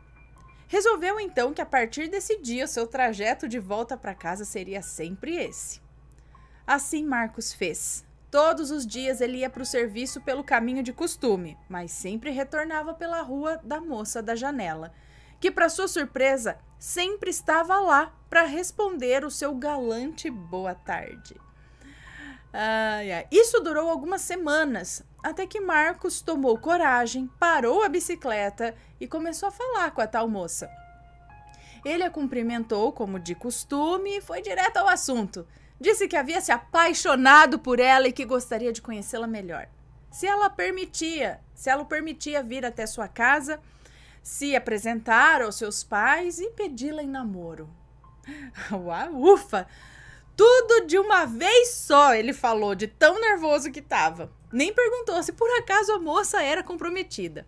Resolveu então que a partir desse dia seu trajeto de volta para casa seria sempre esse. Assim Marcos fez. Todos os dias ele ia para o serviço pelo caminho de costume, mas sempre retornava pela rua da moça da janela, que para sua surpresa sempre estava lá para responder o seu galante boa tarde. Isso durou algumas semanas, até que Marcos tomou coragem, parou a bicicleta e começou a falar com a tal moça. Ele a cumprimentou como de costume e foi direto ao assunto. Disse que havia se apaixonado por ela e que gostaria de conhecê-la melhor. Se ela o permitia vir até sua casa, se apresentar aos seus pais e pedi-la em namoro. Ufa! Tudo de uma vez só, ele falou, de tão nervoso que estava. Nem perguntou se por acaso a moça era comprometida.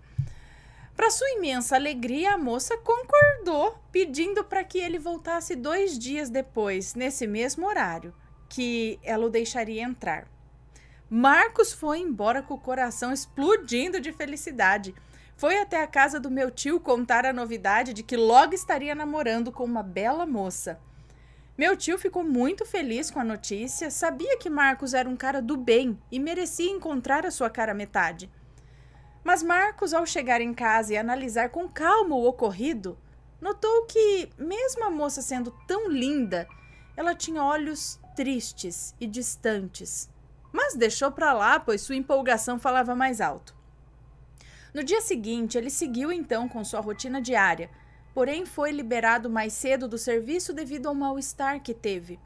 Para sua imensa alegria, a moça concordou, pedindo para que ele voltasse 2 dias depois, nesse mesmo horário, que ela o deixaria entrar. Marcos foi embora com o coração explodindo de felicidade. Foi até a casa do meu tio contar a novidade de que logo estaria namorando com uma bela moça. Meu tio ficou muito feliz com a notícia, sabia que Marcos era um cara do bem e merecia encontrar a sua cara metade. Mas Marcos, ao chegar em casa e analisar com calma o ocorrido, notou que, mesmo a moça sendo tão linda, ela tinha olhos tristes e distantes. Mas deixou pra lá, pois sua empolgação falava mais alto. No dia seguinte, ele seguiu então com sua rotina diária, porém foi liberado mais cedo do serviço devido ao mal-estar que teve.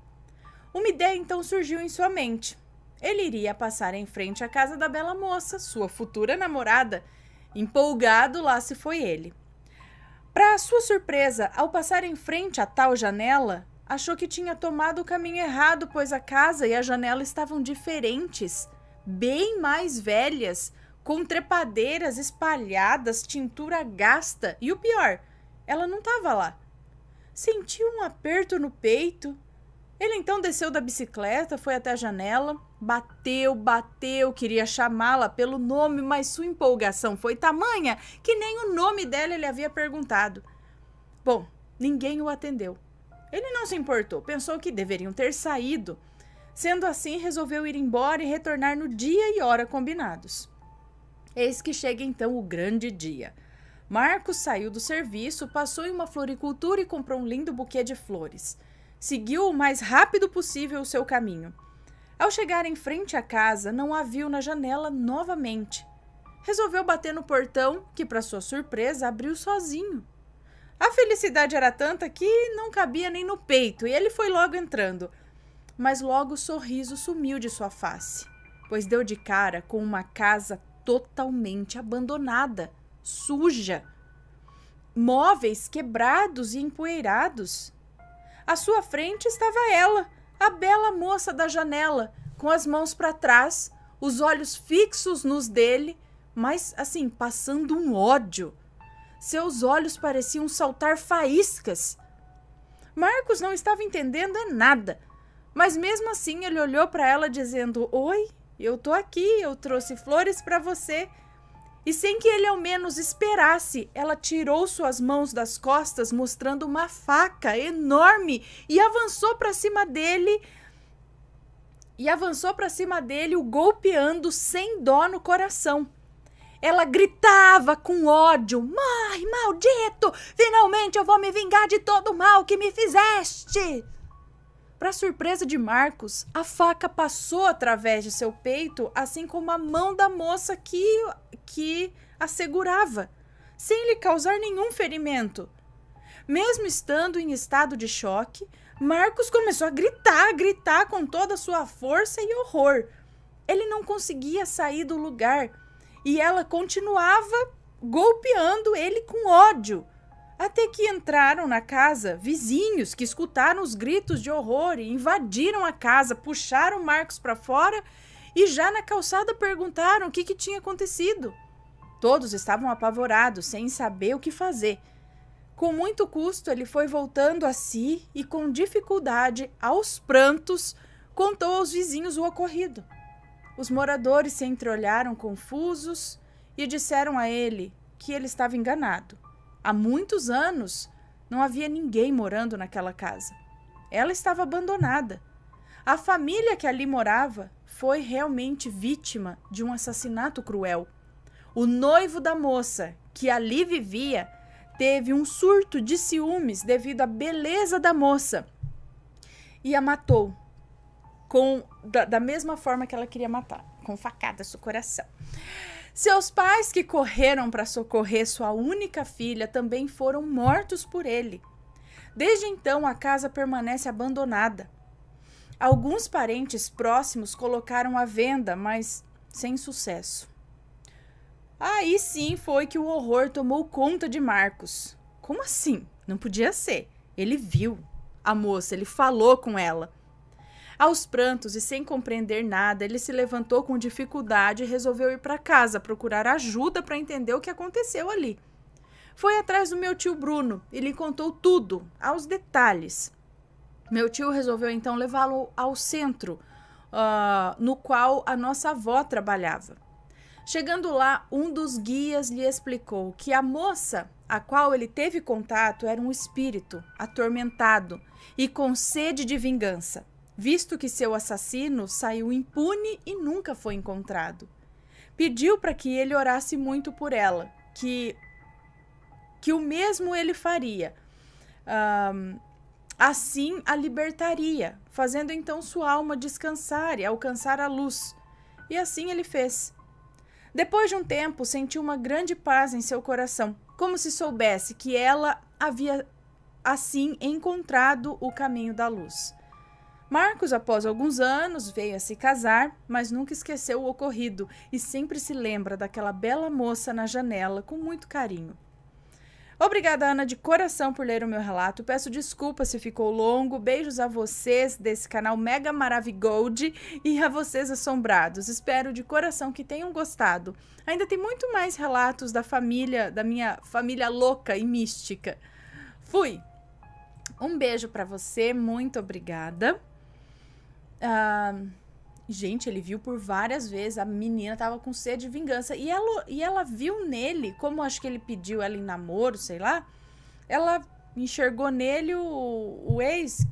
Uma ideia então surgiu em sua mente. Ele iria passar em frente à casa da bela moça, sua futura namorada. Empolgado, lá se foi ele. Para sua surpresa, ao passar em frente à tal janela, achou que tinha tomado o caminho errado, pois a casa e a janela estavam diferentes, bem mais velhas, com trepadeiras espalhadas, tintura gasta e o pior, ela não estava lá. Sentiu um aperto no peito. Ele então desceu da bicicleta, foi até a janela, bateu, queria chamá-la pelo nome, mas sua empolgação foi tamanha que nem o nome dela ele havia perguntado. Bom, ninguém o atendeu. Ele não se importou, pensou que deveriam ter saído. Sendo assim, resolveu ir embora e retornar no dia e hora combinados. Eis que chega então o grande dia. Marcos saiu do serviço, passou em uma floricultura e comprou um lindo buquê de flores. Seguiu o mais rápido possível o seu caminho. Ao chegar em frente à casa, não a viu na janela novamente. Resolveu bater no portão, que, para sua surpresa, abriu sozinho. A felicidade era tanta que não cabia nem no peito, e ele foi logo entrando. Mas logo o sorriso sumiu de sua face, pois deu de cara com uma casa totalmente abandonada, suja. Móveis quebrados e empoeirados. À sua frente estava ela, a bela moça da janela, com as mãos para trás, os olhos fixos nos dele, mas assim, passando um ódio. Seus olhos pareciam saltar faíscas. Marcos não estava entendendo nada, mas mesmo assim ele olhou para ela dizendo: "Oi, eu tô aqui, eu trouxe flores para você." E sem que ele ao menos esperasse, ela tirou suas mãos das costas, mostrando uma faca enorme, e avançou para cima dele, o golpeando sem dó no coração. Ela gritava com ódio: "Morre, maldito! Finalmente eu vou me vingar de todo o mal que me fizeste!" Para surpresa de Marcos, a faca passou através de seu peito, assim como a mão da moça que a segurava, sem lhe causar nenhum ferimento. Mesmo estando em estado de choque, Marcos começou a gritar com toda a sua força e horror. Ele não conseguia sair do lugar e ela continuava golpeando ele com ódio. Até que entraram na casa vizinhos que escutaram os gritos de horror e invadiram a casa, puxaram Marcos para fora e já na calçada perguntaram o que tinha acontecido. Todos estavam apavorados, sem saber o que fazer. Com muito custo, ele foi voltando a si e, com dificuldade, aos prantos, contou aos vizinhos o ocorrido. Os moradores se entreolharam confusos e disseram a ele que ele estava enganado. Há muitos anos não havia ninguém morando naquela casa. Ela estava abandonada. A família que ali morava foi realmente vítima de um assassinato cruel. O noivo da moça, que ali vivia, teve um surto de ciúmes devido à beleza da moça e a matou com da mesma forma que ela queria matar, com facadas no coração. Seus pais, que correram para socorrer sua única filha, também foram mortos por ele. Desde então, a casa permanece abandonada. Alguns parentes próximos colocaram à venda, mas sem sucesso. Aí sim foi que o horror tomou conta de Marcos. Como assim? Não podia ser. Ele viu a moça, ele falou com ela. Aos prantos e sem compreender nada, ele se levantou com dificuldade e resolveu ir para casa procurar ajuda para entender o que aconteceu ali. Foi atrás do meu tio Bruno e lhe contou tudo, aos detalhes. Meu tio resolveu então levá-lo ao centro, no qual a nossa avó trabalhava. Chegando lá, um dos guias lhe explicou que a moça a qual ele teve contato era um espírito atormentado e com sede de vingança, visto que seu assassino saiu impune e nunca foi encontrado. Pediu para que ele orasse muito por ela, que o mesmo ele faria. Assim a libertaria, fazendo então sua alma descansar e alcançar a luz. E assim ele fez. Depois de um tempo, sentiu uma grande paz em seu coração, como se soubesse que ela havia assim encontrado o caminho da luz. Marcos, após alguns anos, veio a se casar, mas nunca esqueceu o ocorrido e sempre se lembra daquela bela moça na janela com muito carinho. Obrigada, Ana, de coração por ler o meu relato. Peço desculpas se ficou longo. Beijos a vocês desse canal Mega Maravigold e a vocês assombrados. Espero de coração que tenham gostado. Ainda tem muito mais relatos da minha família louca e mística. Fui! Um beijo pra você, muito obrigada. Gente, ele viu por várias vezes, a menina tava com sede de vingança. E ela viu nele, como acho que ele pediu ela em namoro, sei lá. Ela enxergou nele o ex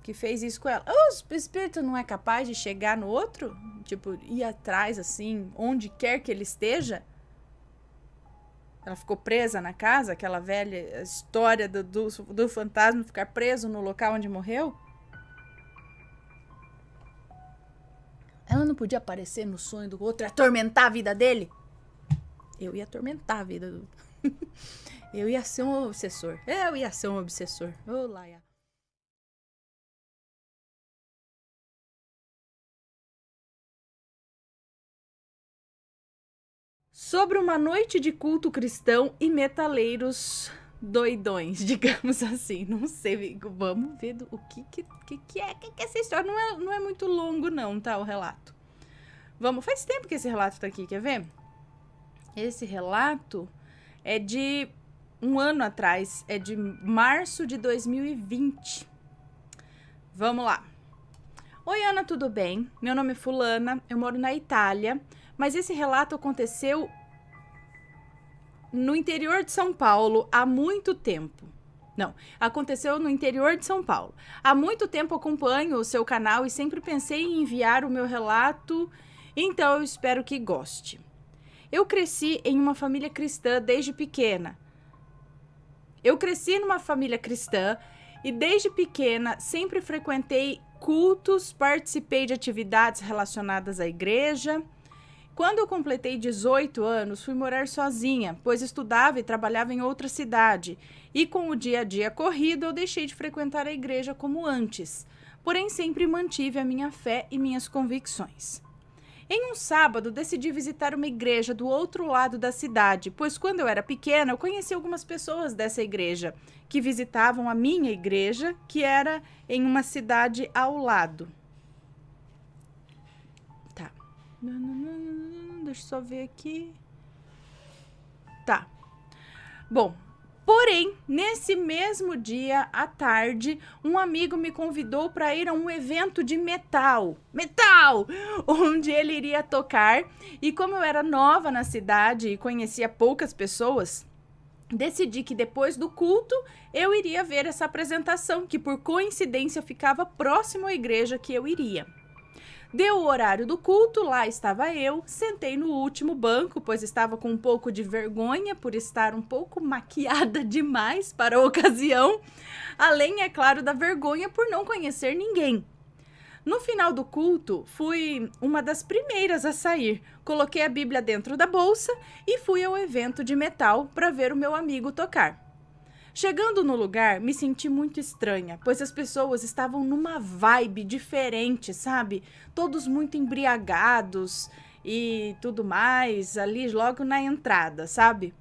que fez isso com ela. O espírito não é capaz de chegar no outro? Tipo, ir atrás, assim, onde quer que ele esteja? Ela ficou presa na casa, aquela velha história do fantasma ficar preso no local onde morreu? Ela não podia aparecer no sonho do outro e atormentar a vida dele? Eu ia atormentar a vida do... Eu ia ser um obsessor. Ô, Laia. Sobre uma noite de culto cristão e metaleiros doidões, digamos assim. Não sei, vamos ver o que é essa história. Não é muito longo não, tá, o relato. Faz tempo que esse relato tá aqui, quer ver? Esse relato é de um ano atrás, é de março de 2020. Vamos lá. Oi, Ana, tudo bem? Meu nome é Fulana, eu moro na Itália, mas esse relato aconteceu no interior de São Paulo há muito tempo. Não, aconteceu no interior de São Paulo. Há muito tempo acompanho o seu canal e sempre pensei em enviar o meu relato, então eu espero que goste. Eu cresci em uma família cristã desde pequena. E desde pequena sempre frequentei cultos, participei de atividades relacionadas à igreja. Quando eu completei 18 anos, fui morar sozinha, pois estudava e trabalhava em outra cidade. E com o dia a dia corrido, eu deixei de frequentar a igreja como antes. Porém, sempre mantive a minha fé e minhas convicções. Em um sábado, decidi visitar uma igreja do outro lado da cidade, pois quando eu era pequena, eu conheci algumas pessoas dessa igreja, que visitavam a minha igreja, que era em uma cidade ao lado. Tá. Deixa eu só ver aqui. Tá. Bom, porém, nesse mesmo dia, à tarde, um amigo me convidou para ir a um evento de metal, onde ele iria tocar. E como eu era nova na cidade e conhecia poucas pessoas, decidi que depois do culto eu iria ver essa apresentação, que por coincidência ficava próximo à igreja que eu iria. Deu o horário do culto, lá estava eu, sentei no último banco, pois estava com um pouco de vergonha por estar um pouco maquiada demais para a ocasião, além, é claro, da vergonha por não conhecer ninguém. No final do culto, fui uma das primeiras a sair. Coloquei a Bíblia dentro da bolsa e fui ao evento de metal para ver o meu amigo tocar. Chegando no lugar, me senti muito estranha, pois as pessoas estavam numa vibe diferente, sabe? Todos muito embriagados e tudo mais, ali logo na entrada, sabe?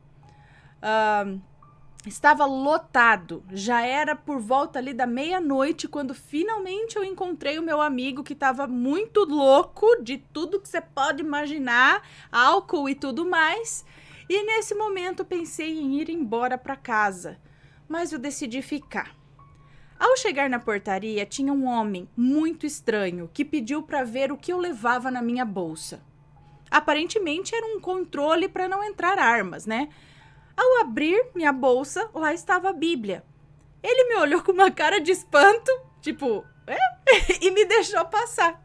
Estava lotado, já era por volta ali da meia-noite quando finalmente eu encontrei o meu amigo que estava muito louco de tudo que você pode imaginar, álcool e tudo mais. E nesse momento pensei em ir embora para casa, mas eu decidi ficar. Ao chegar na portaria, tinha um homem muito estranho que pediu para ver o que eu levava na minha bolsa. Aparentemente era um controle para não entrar armas, né? Ao abrir minha bolsa, lá estava a Bíblia. Ele me olhou com uma cara de espanto, tipo, e me deixou passar.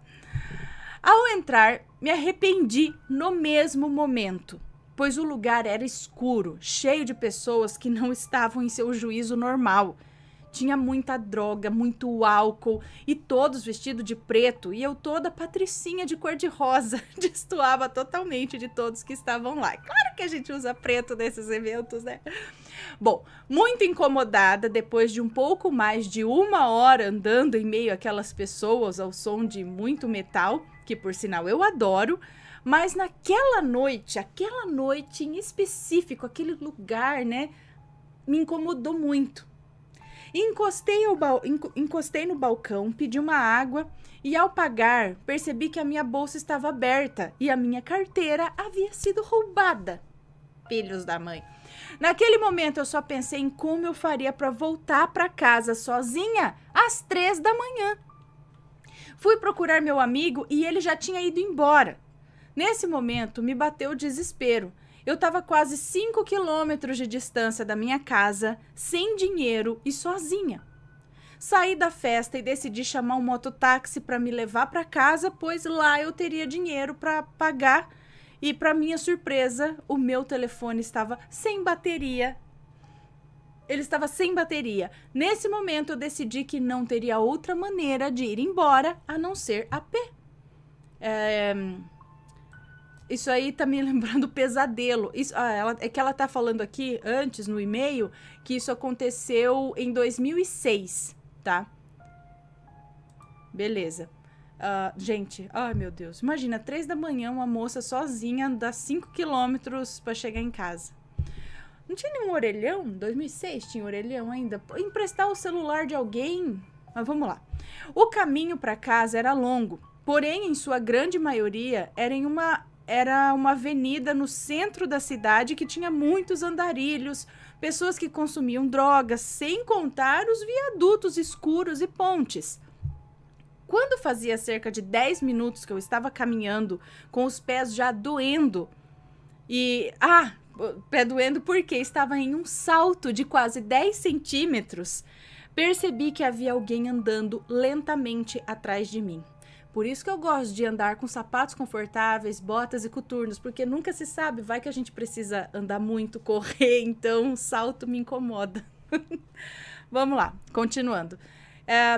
Ao entrar, me arrependi no mesmo momento, pois o lugar era escuro, cheio de pessoas que não estavam em seu juízo normal. Tinha muita droga, muito álcool e todos vestidos de preto e eu toda patricinha de cor-de-rosa. Destoava totalmente de todos que estavam lá. Claro que a gente usa preto nesses eventos, né? Bom, muito incomodada, depois de um pouco mais de 1 hora andando em meio àquelas pessoas ao som de muito metal, que por sinal eu adoro, mas naquela noite em específico, aquele lugar, né, me incomodou muito. Encostei no balcão, pedi uma água e ao pagar percebi que a minha bolsa estava aberta e a minha carteira havia sido roubada. Filhos da mãe. Naquele momento eu só pensei em como eu faria para voltar para casa sozinha às 3 da manhã. Fui procurar meu amigo e ele já tinha ido embora. Nesse momento me bateu o desespero. Eu estava quase 5 quilômetros de distância da minha casa, sem dinheiro e sozinha. Saí da festa e decidi chamar um mototáxi para me levar para casa, pois lá eu teria dinheiro para pagar. E, para minha surpresa, o meu telefone estava sem bateria. Ele estava sem bateria. Nesse momento, eu decidi que não teria outra maneira de ir embora a não ser a pé. Isso aí tá me lembrando pesadelo. É que ela tá falando aqui, antes, no e-mail, que isso aconteceu em 2006, tá? Beleza. Gente, ai meu Deus. Imagina, 3 da manhã, uma moça sozinha andar 5 quilômetros pra chegar em casa. Não tinha nenhum orelhão? 2006 tinha orelhão ainda. Emprestar o celular de alguém? Mas vamos lá. O caminho pra casa era longo, porém, em sua grande maioria, era uma avenida no centro da cidade que tinha muitos andarilhos, pessoas que consumiam drogas, sem contar os viadutos escuros e pontes. Quando fazia cerca de 10 minutos que eu estava caminhando, com os pés já doendo, pé doendo porque estava em um salto de quase 10 centímetros, percebi que havia alguém andando lentamente atrás de mim. Por isso que eu gosto de andar com sapatos confortáveis, botas e coturnos, porque nunca se sabe, vai que a gente precisa andar muito, correr, então o salto me incomoda. Vamos lá, continuando.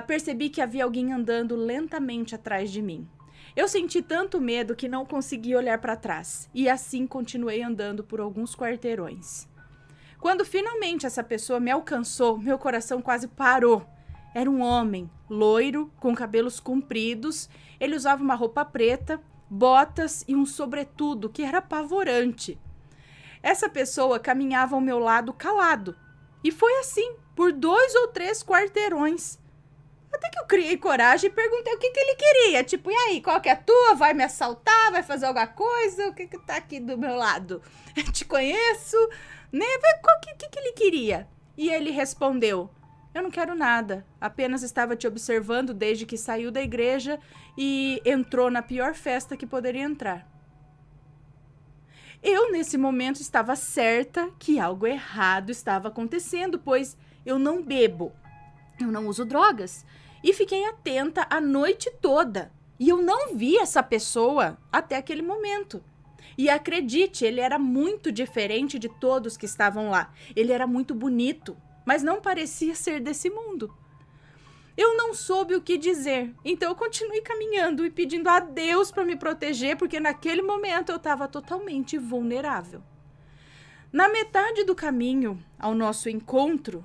Percebi que havia alguém andando lentamente atrás de mim. Eu senti tanto medo que não consegui olhar para trás, e assim continuei andando por alguns quarteirões. Quando finalmente essa pessoa me alcançou, meu coração quase parou. Era um homem, loiro, com cabelos compridos. Ele usava uma roupa preta, botas e um sobretudo que era apavorante. Essa pessoa caminhava ao meu lado calado. E foi assim, por 2 ou 3 quarteirões. Até que eu criei coragem e perguntei o que ele queria. Tipo, e aí, qual que é a tua? Vai me assaltar? Vai fazer alguma coisa? O que tá aqui do meu lado? Eu te conheço? Né? O que ele queria? E ele respondeu: eu não quero nada, apenas estava te observando desde que saiu da igreja e entrou na pior festa que poderia entrar. Eu, nesse momento, estava certa que algo errado estava acontecendo, pois eu não bebo, eu não uso drogas, e fiquei atenta a noite toda. E eu não vi essa pessoa até aquele momento. E acredite, ele era muito diferente de todos que estavam lá. Ele era muito bonito, mas não parecia ser desse mundo. Eu não soube o que dizer, então eu continuei caminhando e pedindo a Deus para me proteger, porque naquele momento eu estava totalmente vulnerável. Na metade do caminho ao nosso encontro,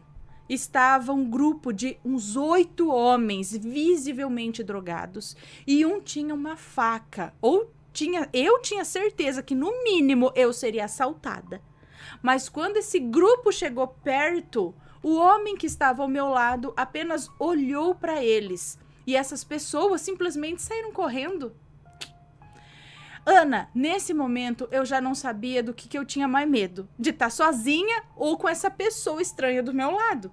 estava um grupo de uns 8 homens visivelmente drogados e um tinha uma faca, eu tinha certeza que no mínimo eu seria assaltada. Mas quando esse grupo chegou perto, o homem que estava ao meu lado apenas olhou para eles e essas pessoas simplesmente saíram correndo. Ana, nesse momento eu já não sabia do que eu tinha mais medo, de estar sozinha ou com essa pessoa estranha do meu lado.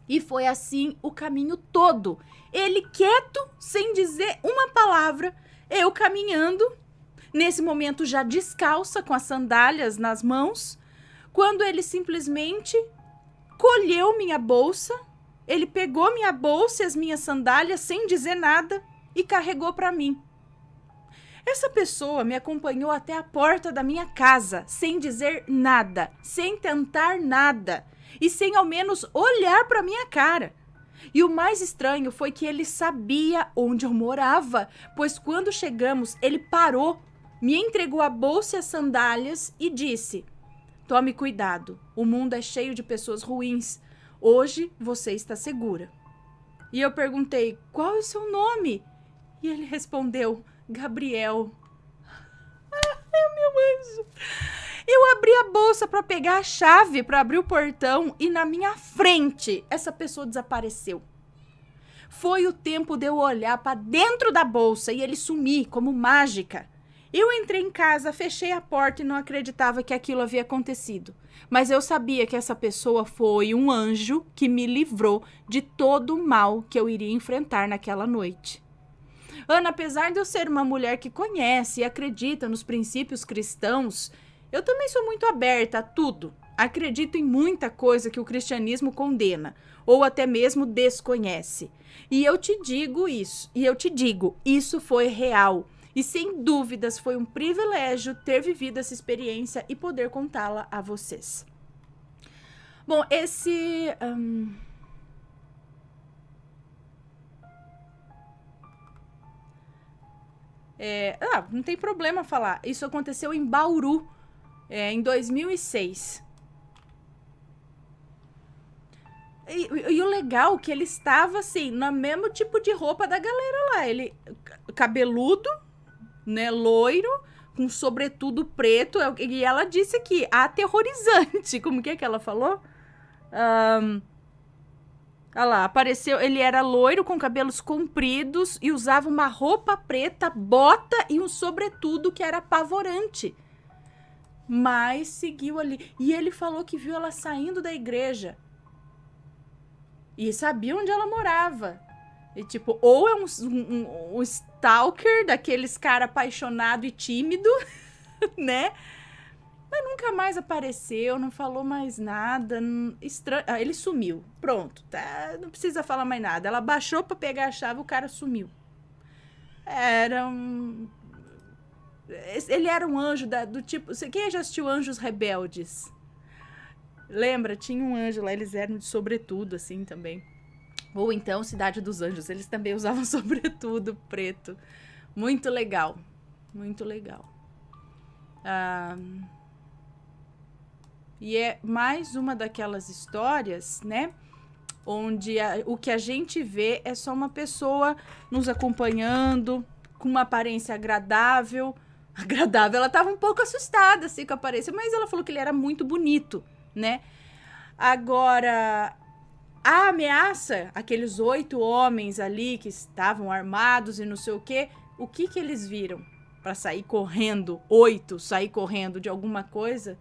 E foi assim o caminho todo. Ele quieto, sem dizer uma palavra, eu caminhando, nesse momento já descalça, com as sandálias nas mãos, quando ele simplesmente colheu minha bolsa, ele pegou minha bolsa e as minhas sandálias sem dizer nada e carregou para mim. Essa pessoa me acompanhou até a porta da minha casa, sem dizer nada, sem tentar nada e sem ao menos olhar para minha cara. E o mais estranho foi que ele sabia onde eu morava, pois quando chegamos, ele parou, me entregou a bolsa e as sandálias e disse: "Tome cuidado, o mundo é cheio de pessoas ruins. Hoje você está segura." E eu perguntei: "Qual é o seu nome?" E ele respondeu: "Gabriel." Ai, meu anjo. Eu abri a bolsa para pegar a chave para abrir o portão e na minha frente essa pessoa desapareceu. Foi o tempo de eu olhar para dentro da bolsa e ele sumir como mágica. Eu entrei em casa, fechei a porta e não acreditava que aquilo havia acontecido. Mas eu sabia que essa pessoa foi um anjo que me livrou de todo o mal que eu iria enfrentar naquela noite. Ana, apesar de eu ser uma mulher que conhece e acredita nos princípios cristãos, eu também sou muito aberta a tudo. Acredito em muita coisa que o cristianismo condena, ou até mesmo desconhece. E eu te digo, isso foi real. E sem dúvidas foi um privilégio ter vivido essa experiência e poder contá-la a vocês. Bom, não tem problema falar. Isso aconteceu em Bauru, em 2006. E o legal é que ele estava assim, no mesmo tipo de roupa da galera lá. Ele cabeludo, né, loiro, com sobretudo preto. E ela disse aqui, aterrorizante. Como que é que ela falou? Olha lá, apareceu, ele era loiro com cabelos compridos e usava uma roupa preta, bota e um sobretudo que era apavorante. Mas seguiu ali. E ele falou que viu ela saindo da igreja. E sabia onde ela morava. E tipo, ou é um stalker daqueles cara apaixonado e tímido, né? Mas nunca mais apareceu, não falou mais nada. Ele sumiu. Pronto, tá? Não precisa falar mais nada. Ela baixou pra pegar a chave, o cara sumiu. Ele era um anjo do tipo... Quem já assistiu Anjos Rebeldes? Lembra? Tinha um anjo lá, eles eram de sobretudo, assim, também. Ou então Cidade dos Anjos, eles também usavam sobretudo preto. Muito legal. Muito legal. E é mais uma daquelas histórias, né? Onde o que a gente vê é só uma pessoa nos acompanhando, com uma aparência agradável. Agradável, ela estava um pouco assustada, assim, com a aparência, mas ela falou que ele era muito bonito, né? Agora, a ameaça, aqueles 8 homens ali que estavam armados e não sei o que eles viram? Para sair correndo, 8 sair correndo de alguma coisa?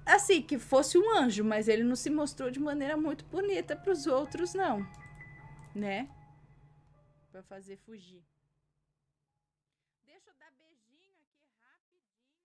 Assim, que fosse um anjo, mas ele não se mostrou de maneira muito bonita para os outros, não, né? Para fazer fugir. Deixa eu dar beijinho aqui rapidinho.